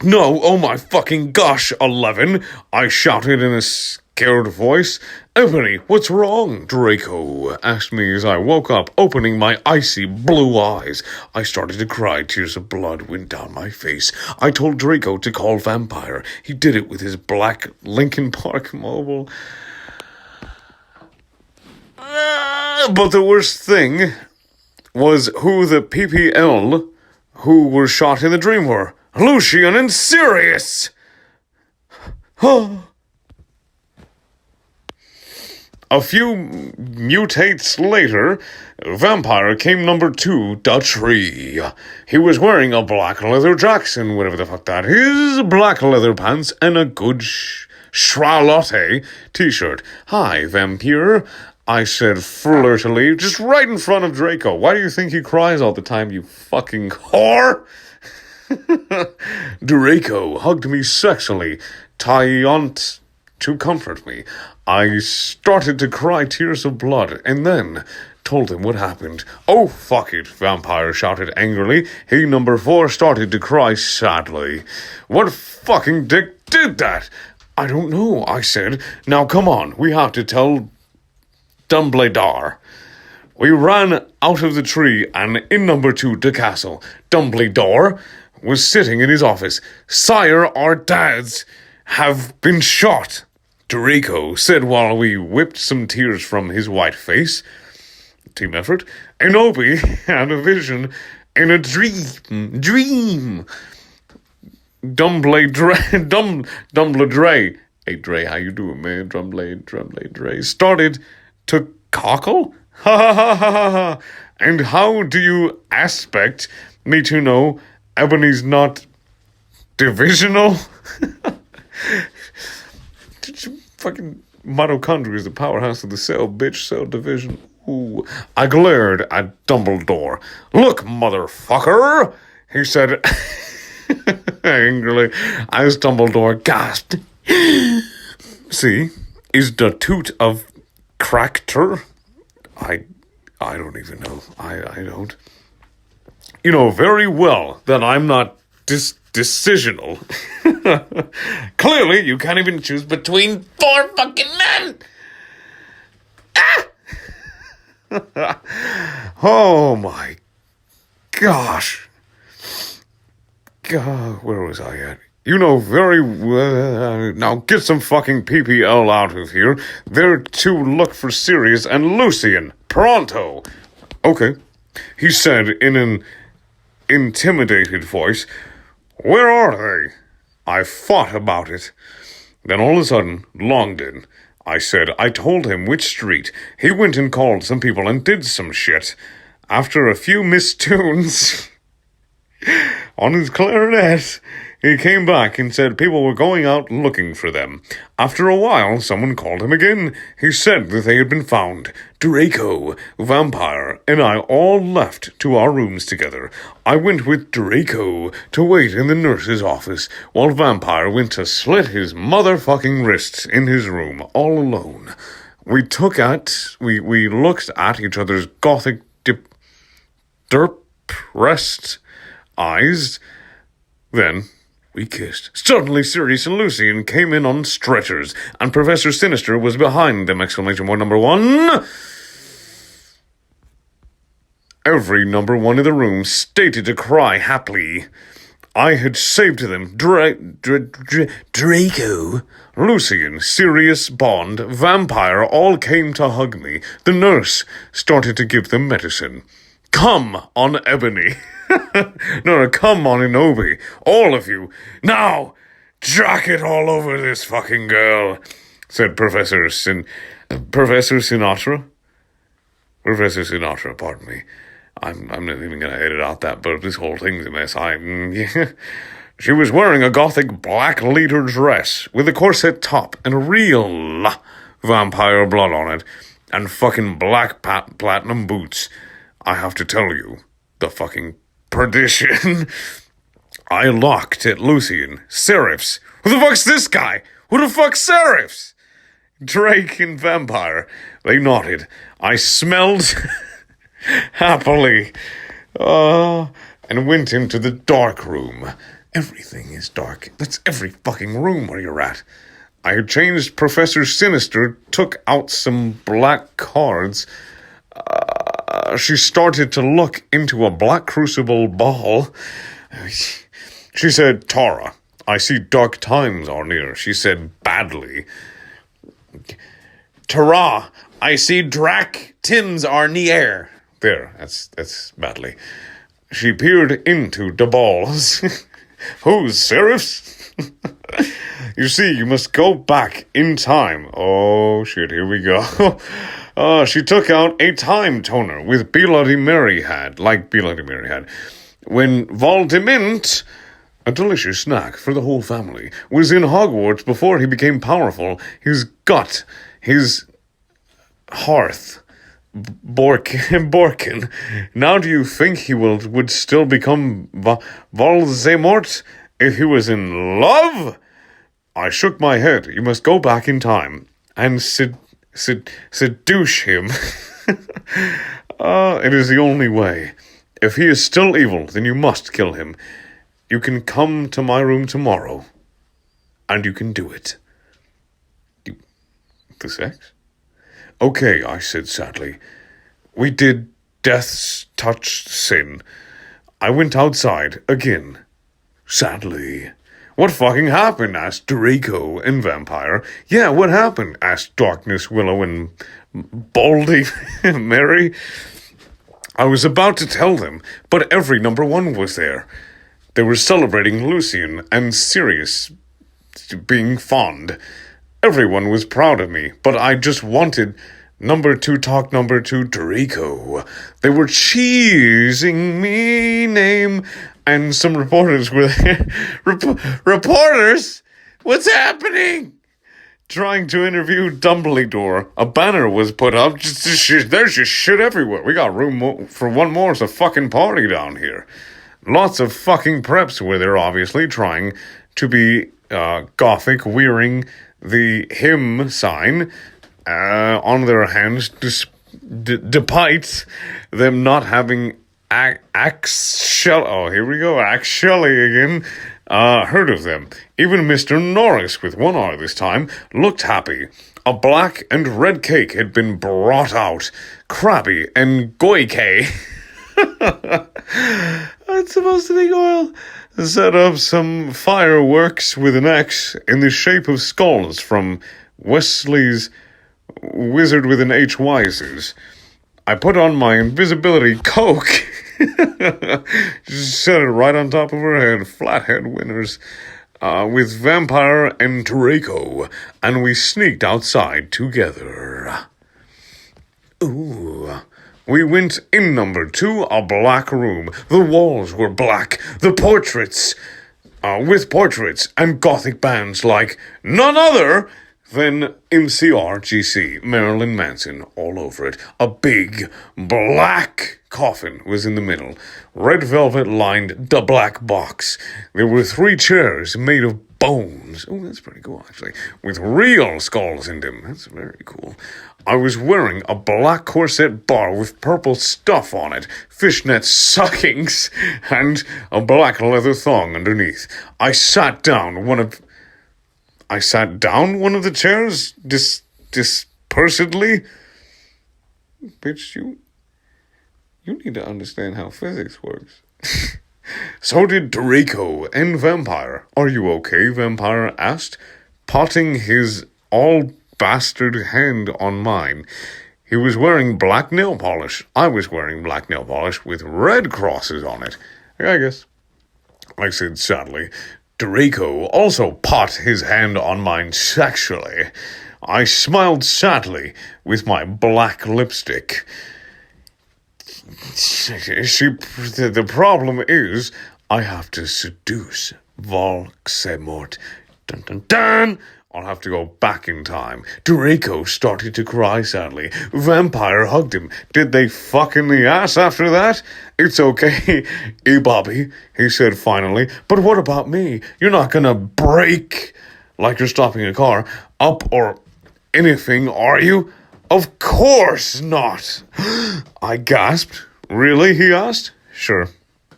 No, oh my fucking gosh, 11, I shouted in a scared voice. Ebony, what's wrong? Draco asked me as I woke up, opening my icy blue eyes. I started to cry. Tears of blood went down my face. I told Draco to call Vampire. He did it with his black Linkin Park mobile. But the worst thing was who the PPL who were shot in the dream were. Lucian and Sirius! A few mutates later, Vampire came number 2, the tree. He was wearing a black leather jacket, whatever the fuck that is, black leather pants, and a good Schwalotte t-shirt. Hi, Vampire, I said flirtily, just right in front of Draco. Why do you think he cries all the time, you fucking whore? Draco hugged me sexily, taunt to comfort me. I started to cry tears of blood, and then told him what happened. Oh, fuck it, Vampire shouted angrily. He, number 4, started to cry sadly. What fucking dick did that? I don't know, I said. Now come on, we have to tell Dumbledore. We ran out of the tree and in number 2 to castle. Dumbledore was sitting in his office. Sire, our dads have been shot, Draco said while we whipped some tears from his white face. Team effort. Enobi had a vision in a dream. Dumbledore. Hey, Dre, how you doing, man? Dumbledore. Started to cockle? Ha ha ha ha ha. And how do you expect me to know Ebony's not divisional? Fucking mitochondria is the powerhouse of the cell, bitch. Cell division. Ooh. I glared at Dumbledore. Look, motherfucker, he said angrily as Dumbledore gasped. See, is the toot of Crackter? I don't even know. I don't. You know very well that I'm not decisional. Clearly, you can't even choose between 4 fucking men. Ah! Oh my gosh. God, where was I at? You know very well. Now get some fucking PPL out of here. They're to look for Sirius and Lucian. Pronto. Okay, he said in an intimidated voice. Where are they? I fought about it. Then all of a sudden, Longden. I said, I told him which street. He went and called some people and did some shit. After a few missed tunes on his clarinet, he came back and said people were going out looking for them. After a while, someone called him again. He said that they had been found. Draco, Vampire, and I all left to our rooms together. I went with Draco to wait in the nurse's office, while Vampire went to slit his motherfucking wrists in his room, all alone. We looked at each other's gothic depressed eyes. Then we kissed. Suddenly, Sirius and Lucian came in on stretchers, and Professor Sinister was behind them! Exclamation point number 1. Every number 1 in the room stated to cry happily. I had saved them. Draco, Lucian, Sirius, Bond, Vampire all came to hug me. The nurse started to give them medicine. Come on, Ebony. No, come on, Inobi. All of you. Now, jack it all over this fucking girl, said Professor Sinatra? Professor Sinatra, pardon me. I'm not even going to edit out that, but this whole thing's a mess. Yeah. She was wearing a gothic black leader dress with a corset top and real vampire blood on it and fucking black platinum boots. I have to tell you, the fucking perdition. I looked at Lucian. Seraphs. Who the fuck's this guy? Who the fuck's Seraphs? Drake and Vampire. They nodded. I smelled happily. And went into the dark room. Everything is dark. That's every fucking room where you're at. I had changed. Professor Sinister took out some black cards. She started to look into a black crucible ball. She said, Tara, I see dark times are near. She said badly. Tara, I see Drac Tims are near. There, that's badly. She peered into the balls. Who's Seraphs? You see, you must go back in time. Oh, shit, here we go. She took out a time toner with Bloody Mary had. When Voldemort, a delicious snack for the whole family, was in Hogwarts before he became powerful, his hearth, Borkin. Now do you think he would still become Voldemort if he was in love? I shook my head. You must go back in time and seduce him. It is the only way. If he is still evil, then you must kill him. You can come to my room tomorrow, and you can do it. The sex? Okay, I said sadly. We did death's touched sin. I went outside again. Sadly. What fucking happened? Asked Draco and Vampire. Yeah, what happened? Asked Darkness, Willow, and Baldy Mary. I was about to tell them, but every number 1 was there. They were celebrating Lucian and Sirius being fond. Everyone was proud of me, but I just wanted Number 2 talk, number 2 Draco. They were cheesing me name, and some reporters were there. Reporters? What's happening? Trying to interview Dumbledore. A banner was put up. There's just shit everywhere. We got room for one more. It's a fucking party down here. Lots of fucking preps were there, obviously, trying to be gothic, wearing the hymn sign on their hands, despite them not having here we go, actually again, heard of them. Even Mr. Norris, with one R this time, looked happy. A black and red cake had been brought out. Krabby and goike. That's supposed to be oil. Set up some fireworks with an X in the shape of skulls from Wesley's Wizard with an HY suit. I put on my invisibility coke. Just set it right on top of her head. Flathead winners. With Vampire and Draco. And we sneaked outside together. Ooh. We went in number 2, a black room. The walls were black. The portraits, with portraits and gothic bands like none other than MCRGC, Marilyn Manson, all over it. A big black coffin was in the middle. Red velvet lined the black box. There were 3 chairs made of bones. Oh, that's pretty cool, actually. With real skulls in them. That's very cool. I was wearing a black corset bar with purple stuff on it, fishnet stockings, and a black leather thong underneath. I sat down one of the chairs, dispersedly. Bitch, you need to understand how physics works. So did Draco and Vampire. Are you okay? Vampire asked, potting his all-bastard hand on mine. He was wearing black nail polish. I was wearing black nail polish with red crosses on it. I guess. I said sadly. Draco also pot his hand on mine sexually. I smiled sadly with my black lipstick. The problem is, I have to seduce Voldemort. Dun dun dun! I'll have to go back in time. Draco started to cry sadly. Vampire hugged him. Did they fuck in the ass after that? It's okay, Bobby, he said finally. But what about me? You're not gonna brake like you're stopping a car up or anything, are you? Of course not. I gasped. Really? He asked. Sure.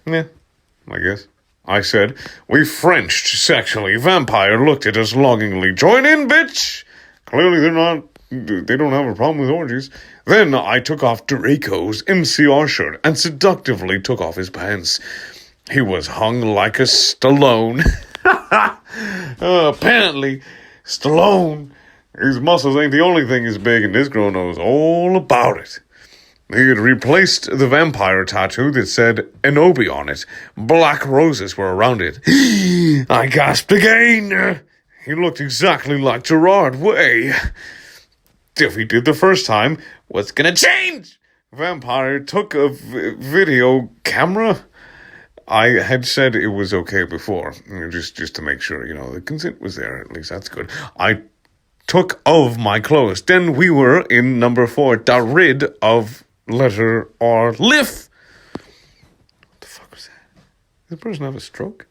Yeah, I guess. I said. We Frenched sexually. Vampire looked at us longingly. Join in, bitch! Clearly they don't have a problem with orgies. Then I took off Draco's MCR shirt and seductively took off his pants. He was hung like a Stallone. Apparently, Stallone, his muscles ain't the only thing he's big, and this girl knows all about it. He had replaced the vampire tattoo that said Enobi on it. Black roses were around it. I gasped again. He looked exactly like Gerard Way. If he did the first time, what's gonna change? Vampire took a video camera. I had said it was okay before, just to make sure, the consent was there. At least that's good. I took of my clothes. Then we were in number 4, da rid of letter R lift. What the fuck was that? Did the person have a stroke?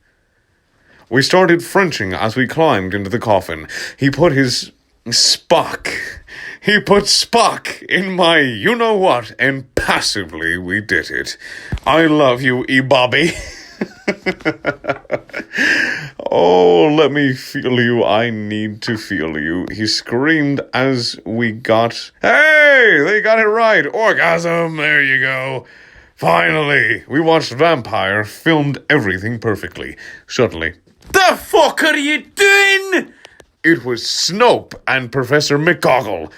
We started Frenching as we climbed into the coffin. He put Spock in my you-know-what, and passively we did it. I love you, Bobby. Oh, let me feel you. I need to feel you. He screamed as we got... Hey, they got it right. Orgasm. There you go. Finally, we watched Vampire, filmed everything perfectly. Suddenly, the fuck are you doing? It was Snope and Professor McGoggle.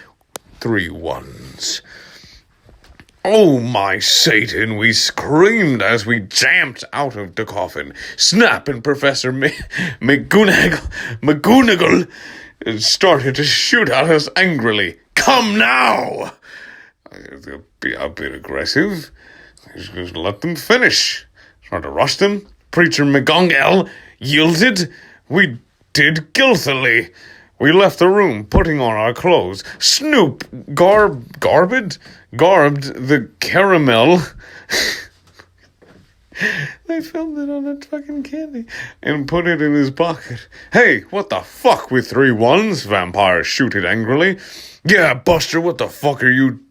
3 ones. Oh my Satan, we screamed as we jumped out of the coffin. Snap and Professor McGonagall started to shoot at us angrily. Come now! They'll be a bit aggressive. Just let them finish. Trying to rush them. Preacher McGonagall yielded. We did guiltily. We left the room, putting on our clothes. Snoop garbed the caramel. They filmed it on a fucking candy and put it in his pocket. Hey, what the fuck with 3 1s? Vampire shooted angrily. Yeah, Buster, what the fuck are you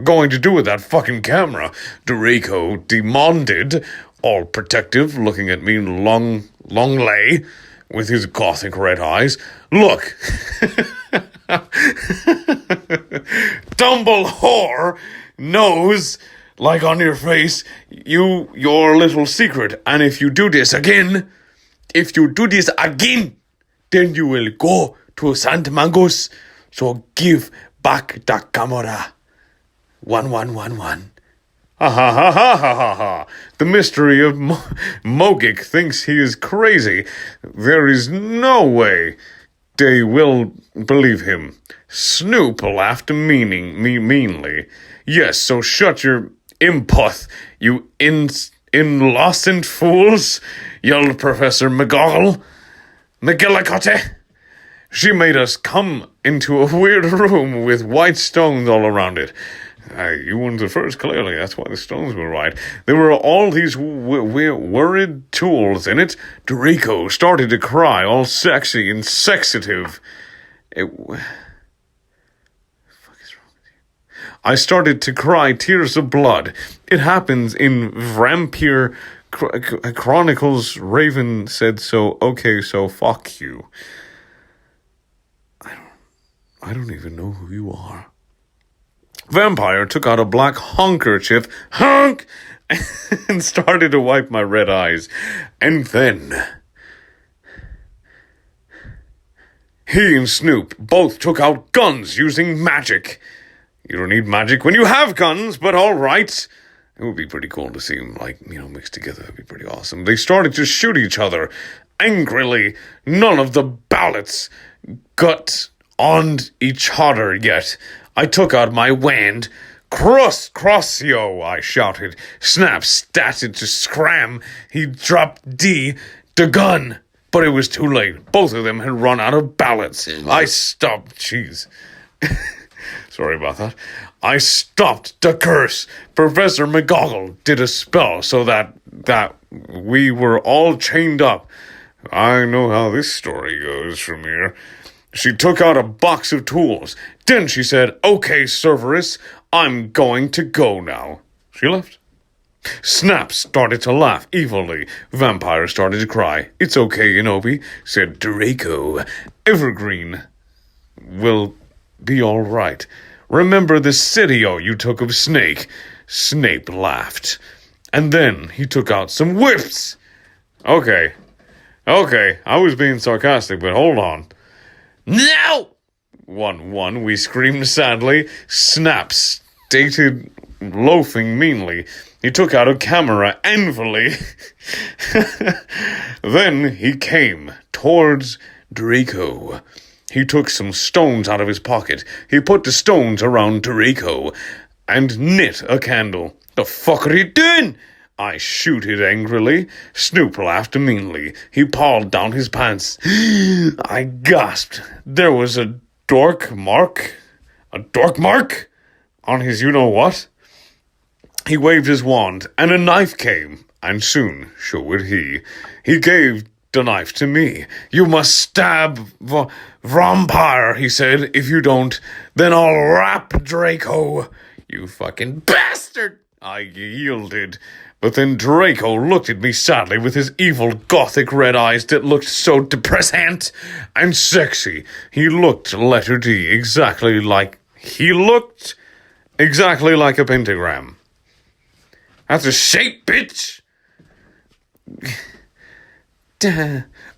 going to do with that fucking camera? Draco demanded, all protective, looking at me long lay with his gothic red eyes. Look. Dumbledore knows, like on your face, your little secret. And if you do this again, then you will go to Saint Mangus. So give back the camera. 1111. Ha ha ha ha ha ha ha. The mystery of Mogic thinks he is crazy. There is no way they will believe him. Snoop laughed meanly. Yes, so shut your imputh, you innocent fools, yelled Professor McGillicuddy. She made us come into a weird room with white stones all around it. You weren't the first, clearly. That's why the stones were white. There were all these worried tools in it. Draco started to cry, all sexy and sexative. I started to cry tears of blood. It happens in Vampire Chronicles. Raven said so. Okay, so fuck you. I don't even know who you are. Vampire took out a black handkerchief, and started to wipe my red eyes. And then he and Snoop both took out guns using magic. You don't need magic when you have guns, but all right. It would be pretty cool to see them, mixed together. It'd be pretty awesome. They started to shoot each other angrily. None of the ballots got on each other yet. I took out my wand. Crossio, I shouted. Snap started to scram. He dropped the gun. But it was too late. Both of them had run out of ballots. I stopped. Jeez. Sorry about that. I stopped the curse. Professor McGonagall did a spell so that we were all chained up. I know how this story goes from here. She took out a box of tools. Then she said, okay, Cerberus, I'm going to go now. She left. Snap started to laugh evilly. Vampire started to cry. It's okay, Inobi, said Draco. Evergreen will be all right. Remember the Sidio you took of Snake? Snape laughed. And then he took out some whips. Okay, I was being sarcastic, but hold on. No! 1-1, we screamed sadly. Snap stated loafing meanly. He took out a camera angrily. Then he came towards Draco. He took some stones out of his pocket. He put the stones around Draco and knit a candle. The fuck are you doing? I shooted angrily. Snoop laughed meanly. He pawed down his pants. I gasped. There was a dork mark on his you-know-what. He waved his wand, and a knife came, and soon so would he. He gave the knife to me. You must stab Vampire, he said. If you don't, then I'll rap Draco. You fucking bastard! I yielded. But then Draco looked at me sadly with his evil gothic red eyes that looked so depressant and sexy. He looked letter D exactly like a pentagram. That's a shape, bitch!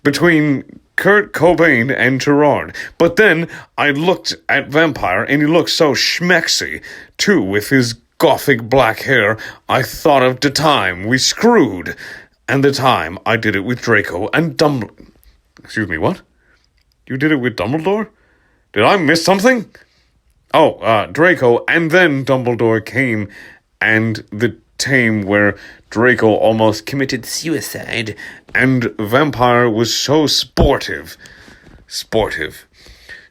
Between Kurt Cobain and Gerard. But then I looked at Vampire and he looked so schmexy, too, with his gothic black hair. I thought of the time we screwed, and the time I did it with Draco and Dumbledore. Excuse me, what? You did it with Dumbledore? Did I miss something? Draco, and then Dumbledore came, and the time where Draco almost committed suicide, and Vampire was so sportive.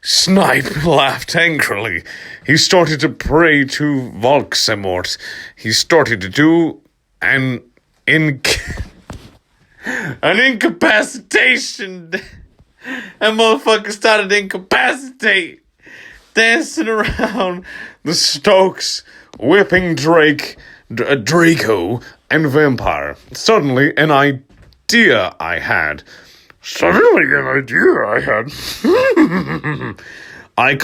Snipe laughed angrily. He started to pray to Voldemort. He started to do an incapacitation. That motherfucker started to incapacitate. Dancing around the Stokes, whipping Draco, and Vampire. Suddenly, an idea I had. I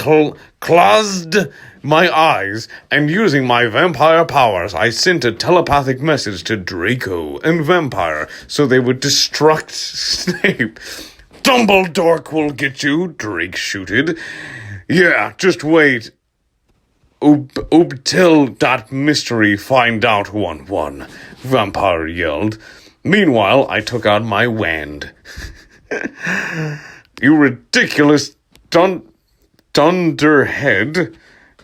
closed my eyes, and using my vampire powers, I sent a telepathic message to Draco and Vampire so they would destruct Snape. Dumbledore will get you, Drake shooted. Yeah, just wait. Till that mystery find out 1-1, Vampire yelled. Meanwhile, I took out my wand. You ridiculous dunderhead.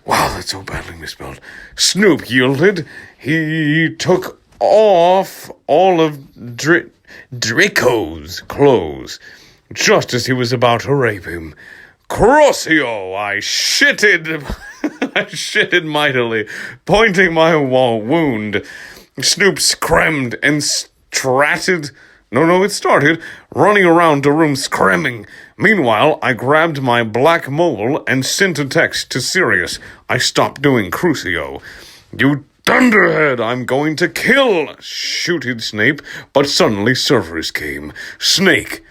Wow, that's so badly misspelled. Snoop yielded. He took off all of Draco's clothes, just as he was about to rape him. Crucio, I shitted mightily, pointing my wound. Snoop screamed and started running around the room screaming. Meanwhile, I grabbed my black mole and sent a text to Sirius. I stopped doing Crucio. You dunderhead, I'm going to kill, shooted Snape, but suddenly Severus came. Snake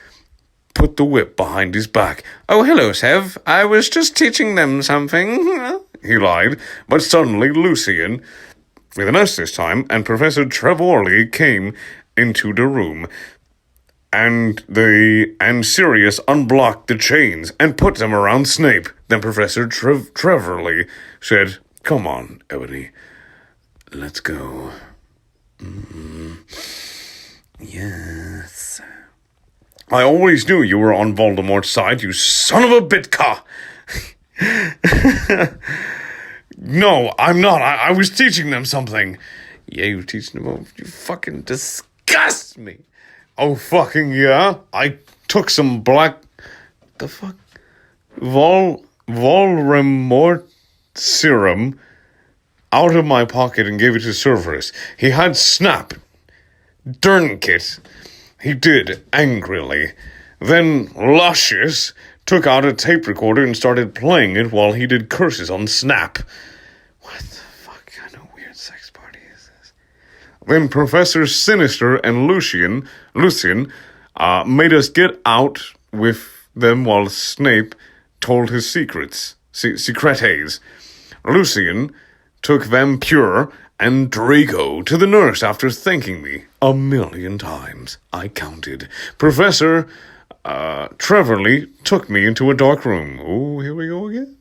put the whip behind his back. Oh, hello, Sev. I was just teaching them something, he lied. But suddenly Lucian, with an S this time, and Professor Trevorley came into the room, and Sirius unblocked the chains and put them around Snape. Then Professor Trevorley said, "Come on, Ebony, let's go." Yes. I always knew you were on Voldemort's side, you son of a bitka! No, I'm not. I was teaching them something. Yeah, you teaching them. You fucking disgust me. Oh, fucking yeah. I took some black... The fuck? Voldemort serum out of my pocket and gave it to Cerberus. He had Snap. Durnkit. He did, angrily. Then Luscious took out a tape recorder and started playing it while he did curses on Snap. What the fuck kind of weird sex party is this? Then Professor Sinister and Lucian made us get out with them while Snape told his secrets. Secretes. Lucian took Vampire and Draco to the nurse after thanking me 1,000,000 times. I counted. Professor Trevorley took me into a dark room. Oh, here we go again.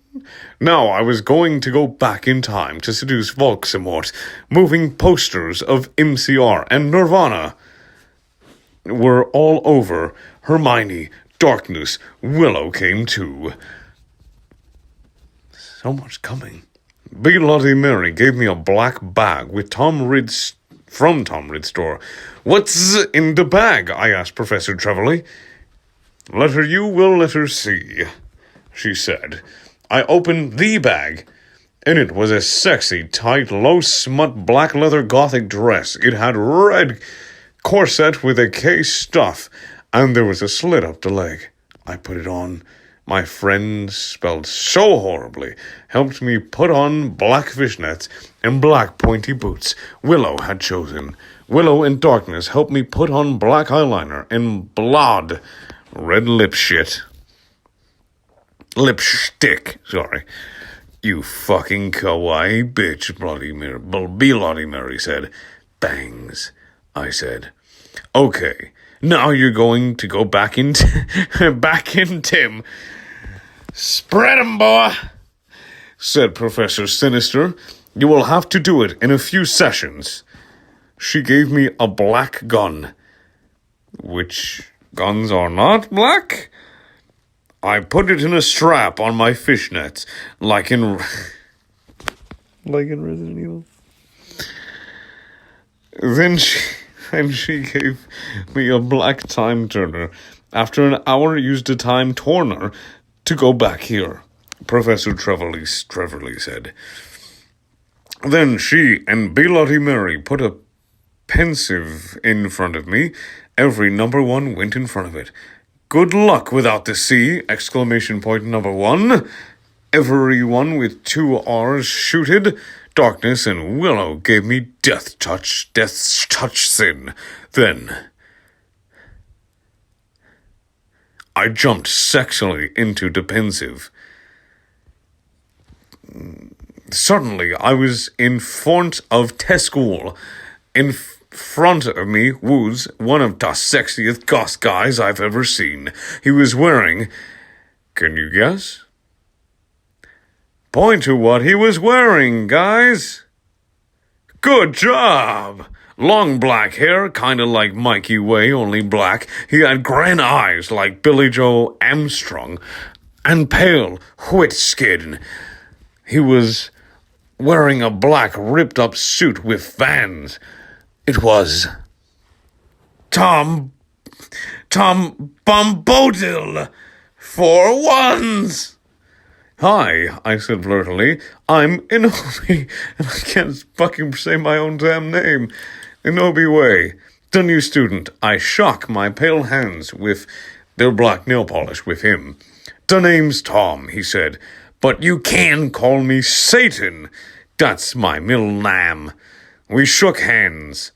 Now I was going to go back in time to seduce Voldemort. Moving posters of MCR and Nirvana were all over. Hermione, darkness, Willow came too. So much coming. Big Bloody Mary gave me a black bag with Tom Ridd's store. What's in the bag? I asked Professor Trevorley. Letter U will letter C, she said. I opened the bag. In it was a sexy, tight, low-smut black leather gothic dress. It had red corset with a case stuff, and there was a slit up the leg. I put it on. My friend, spelled so horribly, helped me put on black fishnets and black pointy boots Willow had chosen. Willow in darkness helped me put on black eyeliner and blood red lipstick, sorry. You fucking kawaii bitch, Bloody Mary said. Bangs, I said. Okay, now you're going to go back in Tim. Spread 'em, boy, said Professor Sinister. You will have to do it in a few sessions. She gave me a black gun. Which guns are not black? I put it in a strap on my fishnets, like in Resident Evil. Then she gave me a black time turner. After an hour, used a time torner to go back here, Professor Trevorley said. Then she and Bloody Mary put a pensive in front of me. Every number one went in front of it. Good luck without the C! Exclamation point number one. Everyone with 2 R's shooted. Darkness and Willow gave me death's touch sin. Then I jumped sexily into defensive. Suddenly, I was in front of Tescool. In front of me was one of the sexiest goth guys I've ever seen. He was wearing... Can you guess? Point to what he was wearing, guys. Good job. Long black hair, kind of like Mikey Way, only black. He had grand eyes like Billy Joe Armstrong, and pale, white skin. He was wearing a black ripped-up suit with fans. It was Tom Bombadil for ones. Hi, I said blurtily. I'm Inobi, and I can't fucking say my own damn name. Inobi Way, the new student. I shock my pale hands with their black nail polish with him. The name's Tom, he said, but you can call me Satan. That's my middle name. We shook hands.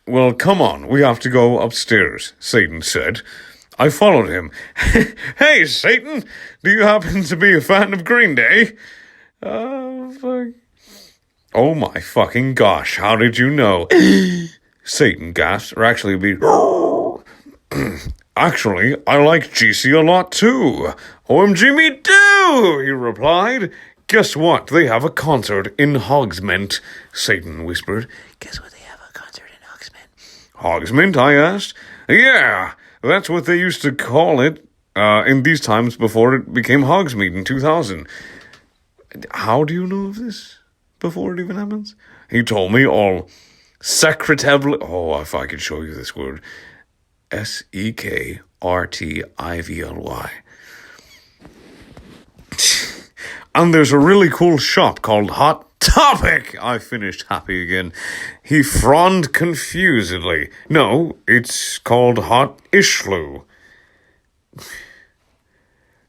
Well, come on, we have to go upstairs, Satan said. I followed him. Hey, Satan, do you happen to be a fan of Green Day? Fuck. Oh my fucking gosh, how did you know? Satan gasped, or actually be... Actually, I like GC a lot too. OMG me too, he replied. Guess what? They have a concert in Hogsmeade, Satan whispered. Guess what? They have a concert in Hogsmeade. Hogsmeade, I asked. Yeah, that's what they used to call it in these times before it became Hogsmeade in 2000. How do you know of this before it even happens? He told me all secretively. Oh, if I could show you this word. Sekrtivly. And there's a really cool shop called Hot Topic. I finished happy again. He frowned confusedly. No, it's called Hot Ishlu.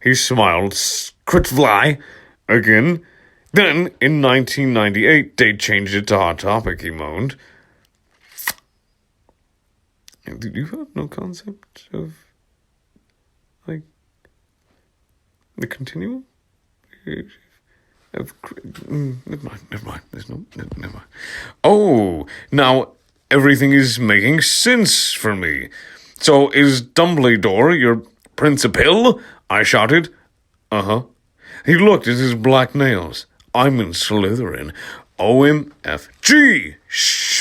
He smiled scriptly again. Then, in 1998, they changed it to Hot Topic, he moaned. Did you have no concept of, like, the continuum? Never mind. Never mind. Oh, now everything is making sense for me. So is Dumbledore your principal? I shouted. Uh-huh. He looked at his black nails. I'm in Slytherin. OMFG.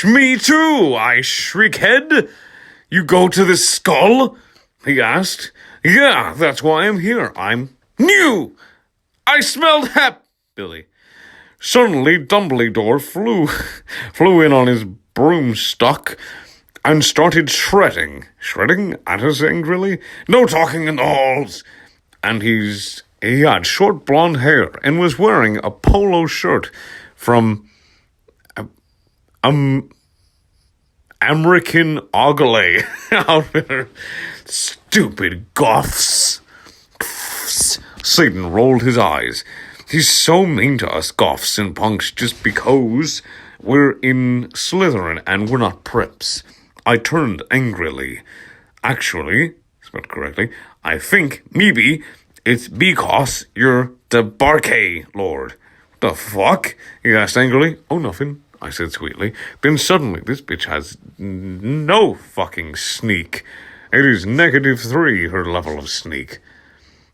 Me too, I shrieked. You go to the skull? He asked. Yeah, that's why I'm here. I'm new. I smelled Billy. Suddenly, Dumbledore flew in on his broomstick and started shredding at us angrily. No talking in the halls. And he had short blonde hair and was wearing a polo shirt from American Ogle outfitter. Stupid goths. Satan rolled his eyes. He's so mean to us goths and punks just because we're in Slytherin and we're not preps. I turned angrily. Actually, spelled correctly, I think maybe it's because you're the Barkay Lord. What the fuck? He asked angrily. Oh, nothing, I said sweetly. Then suddenly this bitch has no fucking sneak. It is -3, her level of sneak.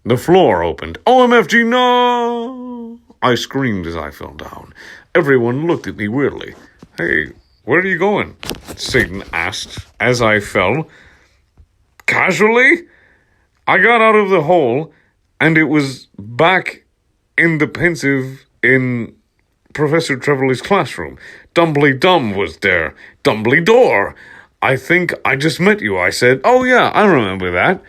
The floor opened. OMFG, no! I screamed as I fell down. Everyone looked at me weirdly. Hey, where are you going? Satan asked as I fell. Casually? I got out of the hole, and it was back in the pensive in Professor Trevorley's classroom. Dumbledore was there. Dumbledore! I think I just met you, I said. Oh yeah, I remember that.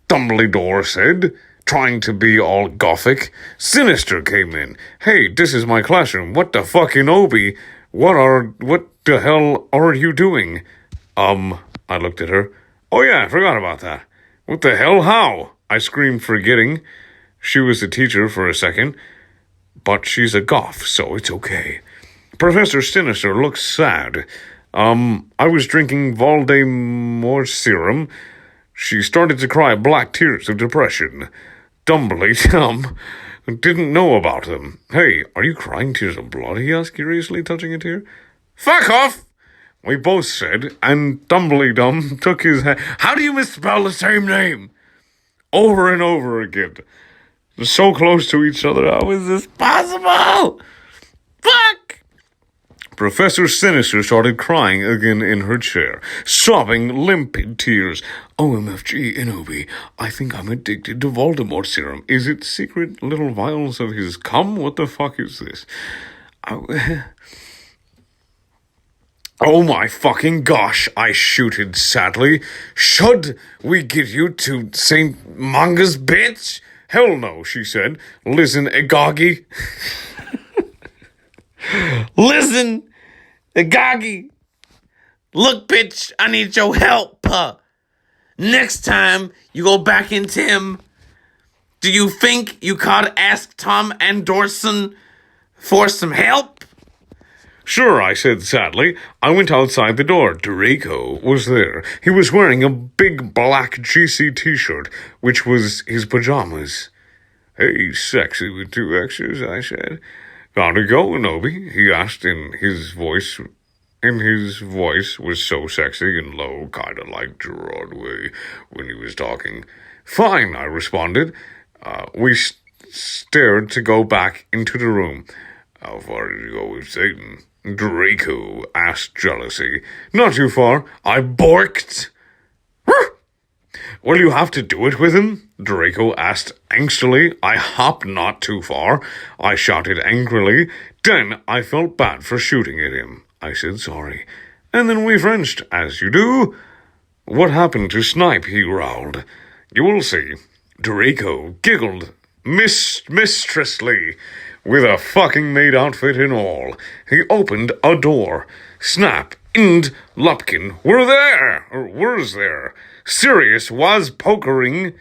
Dumbledore said, trying to be all gothic. Sinister came in. Hey, this is my classroom. What the fucking Obi? What the hell are you doing? I looked at her. Oh yeah, I forgot about that. What the hell? How? I screamed, forgetting she was a teacher for a second. But she's a goth, so it's okay. Professor Sinister looks sad. I was drinking Voldemort serum. She started to cry black tears of depression. Dumbledore didn't know about them. Hey, are you crying tears of blood? He asked curiously, touching a tear. Fuck off! We both said, and Dumbledore took his hand. How do you misspell the same name? Over and over again. They're so close to each other. How is this possible? Fuck! Professor Sinister started crying again in her chair, sobbing limpid tears. OMFG, Inobi, I think I'm addicted to Voldemort serum. Is it secret little vials of his cum? What the fuck is this? Oh my fucking gosh, I shooted sadly. Should we get you to St. Manga's bitch? Hell no, she said. Listen, Agagi. Listen, Agagi. Look, bitch, I need your help. Next time you go back into him, do you think you could ask Tom Anderson for some help? Sure, I said sadly. I went outside the door. Draco was there. He was wearing a big black GC t-shirt, which was his pajamas. Hey, sexy with two X's, I said. How'd it go, Nobi? He asked in his voice. And his voice was so sexy and low, kind of like Gerard Way when he was talking. Fine, I responded. We stared to go back into the room. How far did you go with Satan? Draco asked jealousy. Not too far. I borked. Will you have to do it with him? Draco asked angstily. I hopped not too far. I shouted angrily. Then I felt bad for shooting at him. I said sorry. And then we Frenched, as you do. What happened to Snipe? He growled. You will see. Draco giggled mistresslessly, with a fucking maid outfit and all. He opened a door. Snap and Lupkin were there, or was there. Sirius was pokering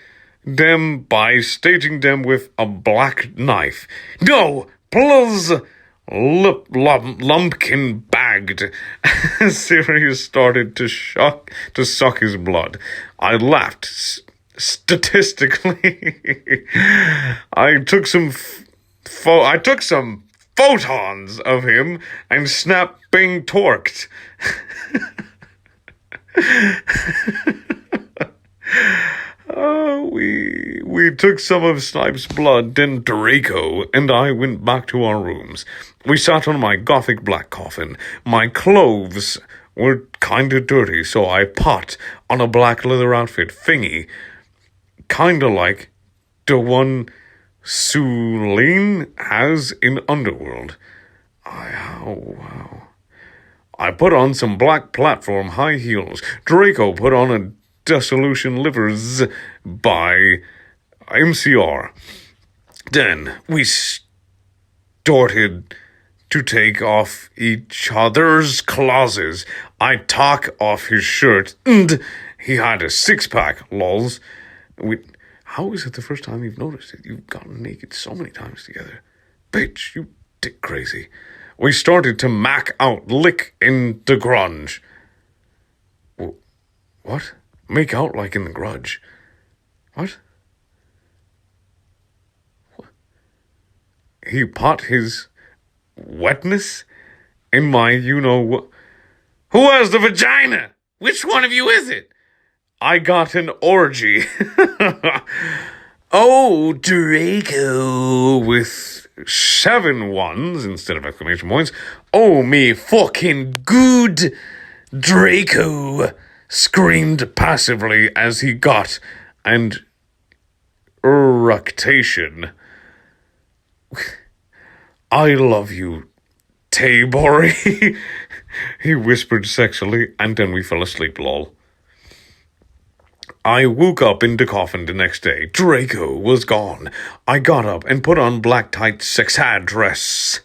them by staging them with a black knife. No, please, Lumpkin bagged. Sirius started to suck his blood. I laughed statistically. I took some photons of him and Snap being torqued. We took some of Snipe's blood, then Draco and I went back to our rooms. We sat on my gothic black coffin. My clothes were kinda dirty, so I put on a black leather outfit thingy, kinda like the one Sulene has in Underworld. Wow. I put on some black platform high heels. Draco put on a Dissolution Livers by MCR. Then we started to take off each other's clothes. I took off his shirt, and he had a six-pack, lols. How is it the first time you've noticed it? You've gotten naked so many times together. Bitch, you dick crazy. We started to mac out, lick in the grunge. What? Make out like in the grudge. What? He put his wetness in my you-know-what. Who has the vagina? Which one of you is it? I got an orgy. Oh, Draco, with 7 ones instead of exclamation points. Oh, me fucking good. Draco screamed passively as he got and eructation. I love you, Taybori, he whispered sexually, and then we fell asleep, lol. I woke up in the coffin the next day. Draco was gone. I got up and put on black tight sexy dress.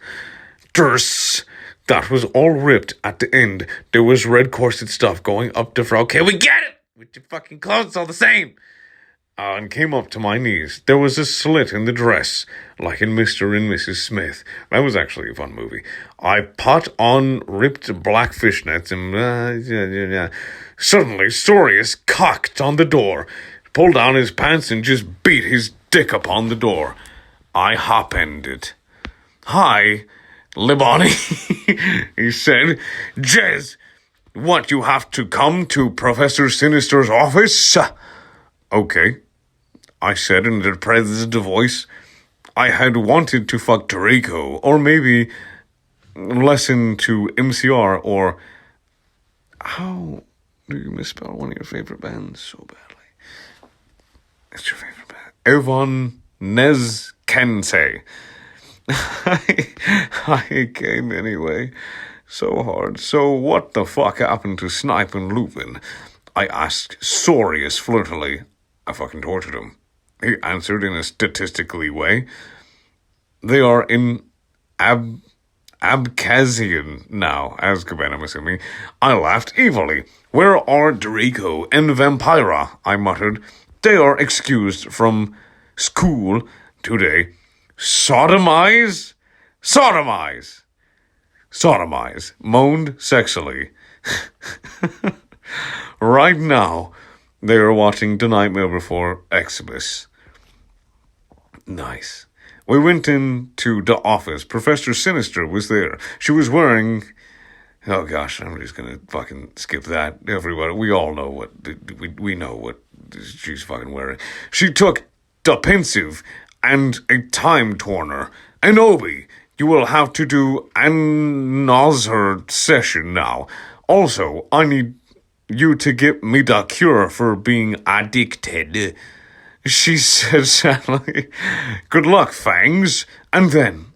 That was all ripped at the end. There was red corset stuff going up the front. Okay, we get it! With your fucking clothes all the same. And came up to my knees. There was a slit in the dress, like in Mr. and Mrs. Smith. That was actually a fun movie. I put on ripped black fishnets and... Suddenly, Sorius cocked on the door, pulled down his pants and just beat his dick upon the door. I hop-ended. Hi, Libani, he said. Jez, what, you have to come to Professor Sinister's office? Okay, I said in a depressed voice. I had wanted to fuck Draco, or maybe listen to MCR, or... How do you misspell one of your favorite bands so badly? It's your favorite band. Evon Nezkense. I came anyway. So hard. So what the fuck happened to Snipe and Lupin? I asked Sorius flirtily. I fucking tortured him. He answered in a statistically way. They are in Abkhazian now, Azkaban, I'm assuming. I laughed evilly. Where are Draco and Vampira? I muttered. They are excused from school today. Sodomize? Sodomize! Sodomize, moaned sexily. Right now, they are watching The Nightmare Before Xmas. Nice. We went into the office. Professor Sinister was there. She was wearing... Oh gosh, I'm just gonna fucking skip that. Everybody, we all know what... We know what she's fucking wearing. She took the pensive and a time turner. And Obi, you will have to do another session now. Also, I need you to get me the cure for being addicted. She said sadly, good luck, Fangs. And then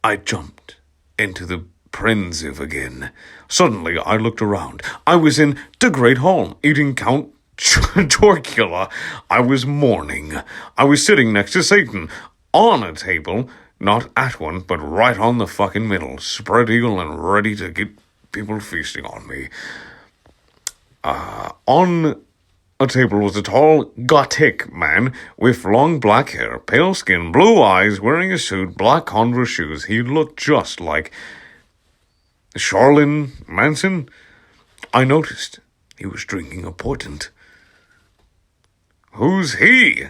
I jumped into the pensive again. Suddenly, I looked around. I was in the Great Hall, eating Count Chocula. I was mourning. I was sitting next to Satan, on a table, not at one, but right on the fucking middle, spread eagle and ready to get people feasting on me. On a table was a tall, gothic man with long black hair, pale skin, blue eyes, wearing a suit, black Converse shoes. He looked just like Charlene Manson. I noticed he was drinking a portent. Who's he?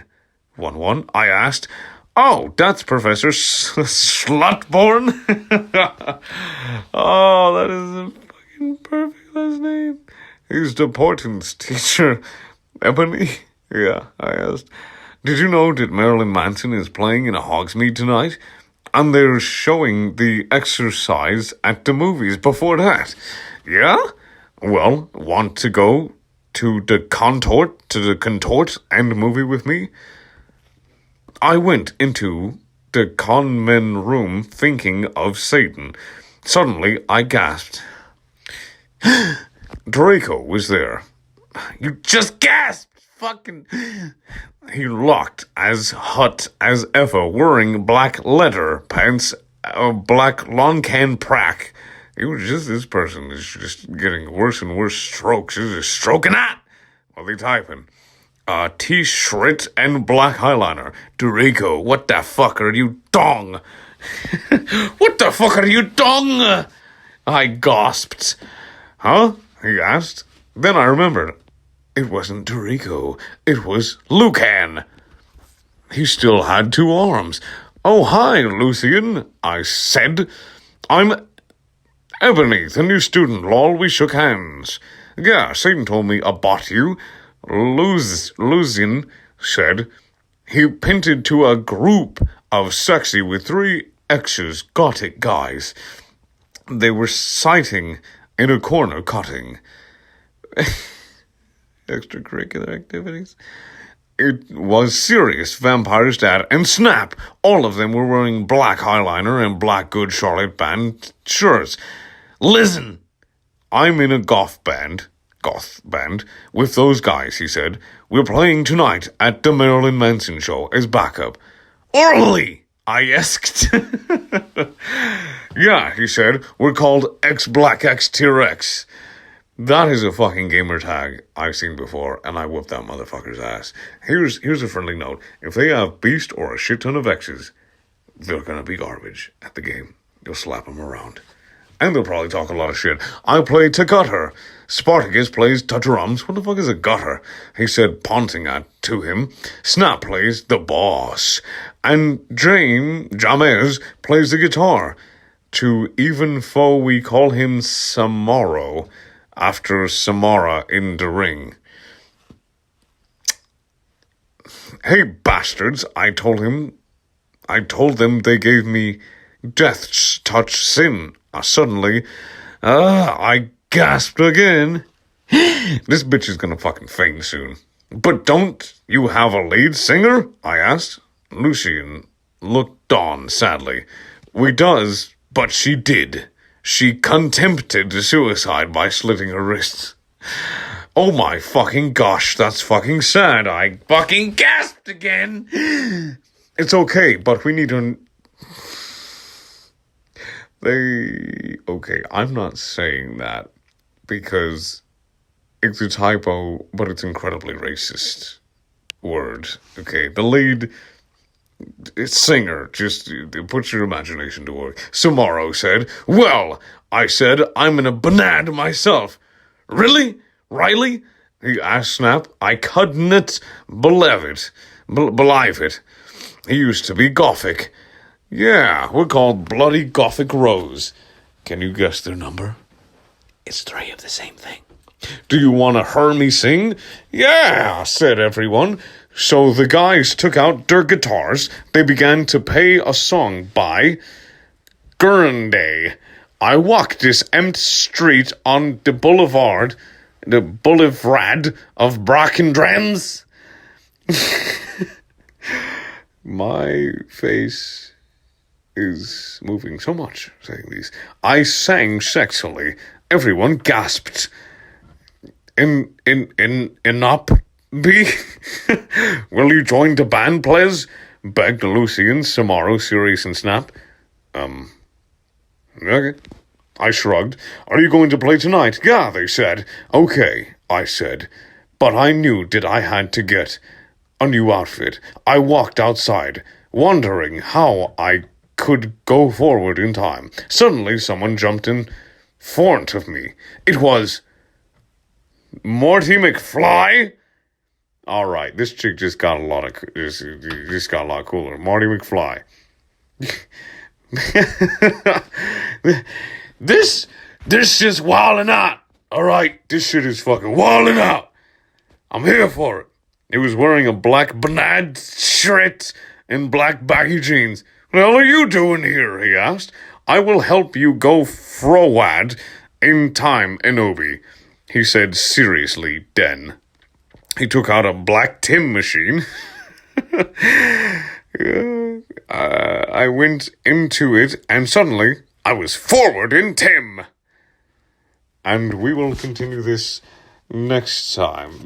1-1, I asked. Oh, that's Professor Slutborn. Oh, that is a fucking perfect last name. He's the portents teacher. Ebony? Yeah, I asked. Did you know that Marilyn Manson is playing in a Hogsmeade tonight? And they're showing The Exorcise at the movies before that. Yeah? Well, want to go to the contort and movie with me? I went into the conmen room thinking of Satan. Suddenly, I gasped. Draco was there. You just gasped! Fucking... He looked as hot as ever, wearing black leather pants, a black lawn can prack. It was just, this person is just getting worse and worse strokes. He's just stroking that while they typing. T-shirt and black eyeliner. Draco, what the fuck are you dong? What the fuck are you dong? I gasped. Huh? He asked. Then I remembered. It wasn't Draco. It was Lucan. He still had 2 arms. Oh, hi, Lucian, I said. I'm Ebony, the new student, lol. We shook hands. Yeah, Satan told me about you. Lucian said he pinted to a group of sexy with 3 X's gothic guys. They were sighting in a corner cutting. Extracurricular activities. It was Sirius, Vampire's dad, and Snap. All of them were wearing black eyeliner and black Good Charlotte band shirts. Listen, I'm in a goth band, with those guys, he said. We're playing tonight at the Marilyn Manson show as backup. Orally, I asked. Yeah, he said, we're called X-Black X Tier X. That is a fucking gamer tag I've seen before, and I whooped that motherfucker's ass. Here's a friendly note. If they have Beast or a shit ton of X's, they're gonna be garbage at the game. You'll slap them around. And they'll probably talk a lot of shit. I play to gutter. Spartacus plays to drums. What the fuck is a gutter? He said, pointing to him. Snap plays the boss. And James plays the guitar. To even foe we call him Samaro, after Samara in the ring. Hey bastards, I told them they gave me death's touch sin. Suddenly, I gasped again. This bitch is gonna fucking faint soon. But don't you have a lead singer? I asked. Lucian looked on sadly. We does, but she did. She attempted suicide by slitting her wrists. Oh my fucking gosh, that's fucking sad. I fucking gasped again. It's okay, but we need to... Okay, I'm not saying that because it's a typo, but it's incredibly racist word. Okay, the lead singer, just put your imagination to work. Samaro said, well, I said, I'm in a banad myself. Really? Riley? He asked Snap. I couldn't believe it. He used to be Gothic. Yeah, we're called Bloody Gothic Rose. Can you guess their number? It's 3 of the same thing. Do you want to hear me sing? Yeah, said everyone. So the guys took out their guitars. They began to play a song by Gurnday. I walked this empty street on the boulevard of Brackendrans. My face is moving so much saying these. I sang sexually. Everyone gasped. Up, B? Will you join the band, please? Begged Lucian, Samaro, Sirius, and Snap. Okay. I shrugged. Are you going to play tonight? Yeah, they said. Okay, I said. But I knew that I had to get a new outfit. I walked outside, wondering how I could go forward in time. Suddenly, someone jumped in front of me. It was Morty McFly. All right, this chick just got a lot cooler. Marty McFly. This shit's wildin' out. All right, this shit is fucking wildin' out. I'm here for it. He was wearing a black banad shirt and black baggy jeans. What the hell are you doing here? He asked. I will help you go forward in time, Enobi, he said seriously then. He took out a black Tim machine. I went into it, and suddenly I was forward in Tim. And we will continue this next time.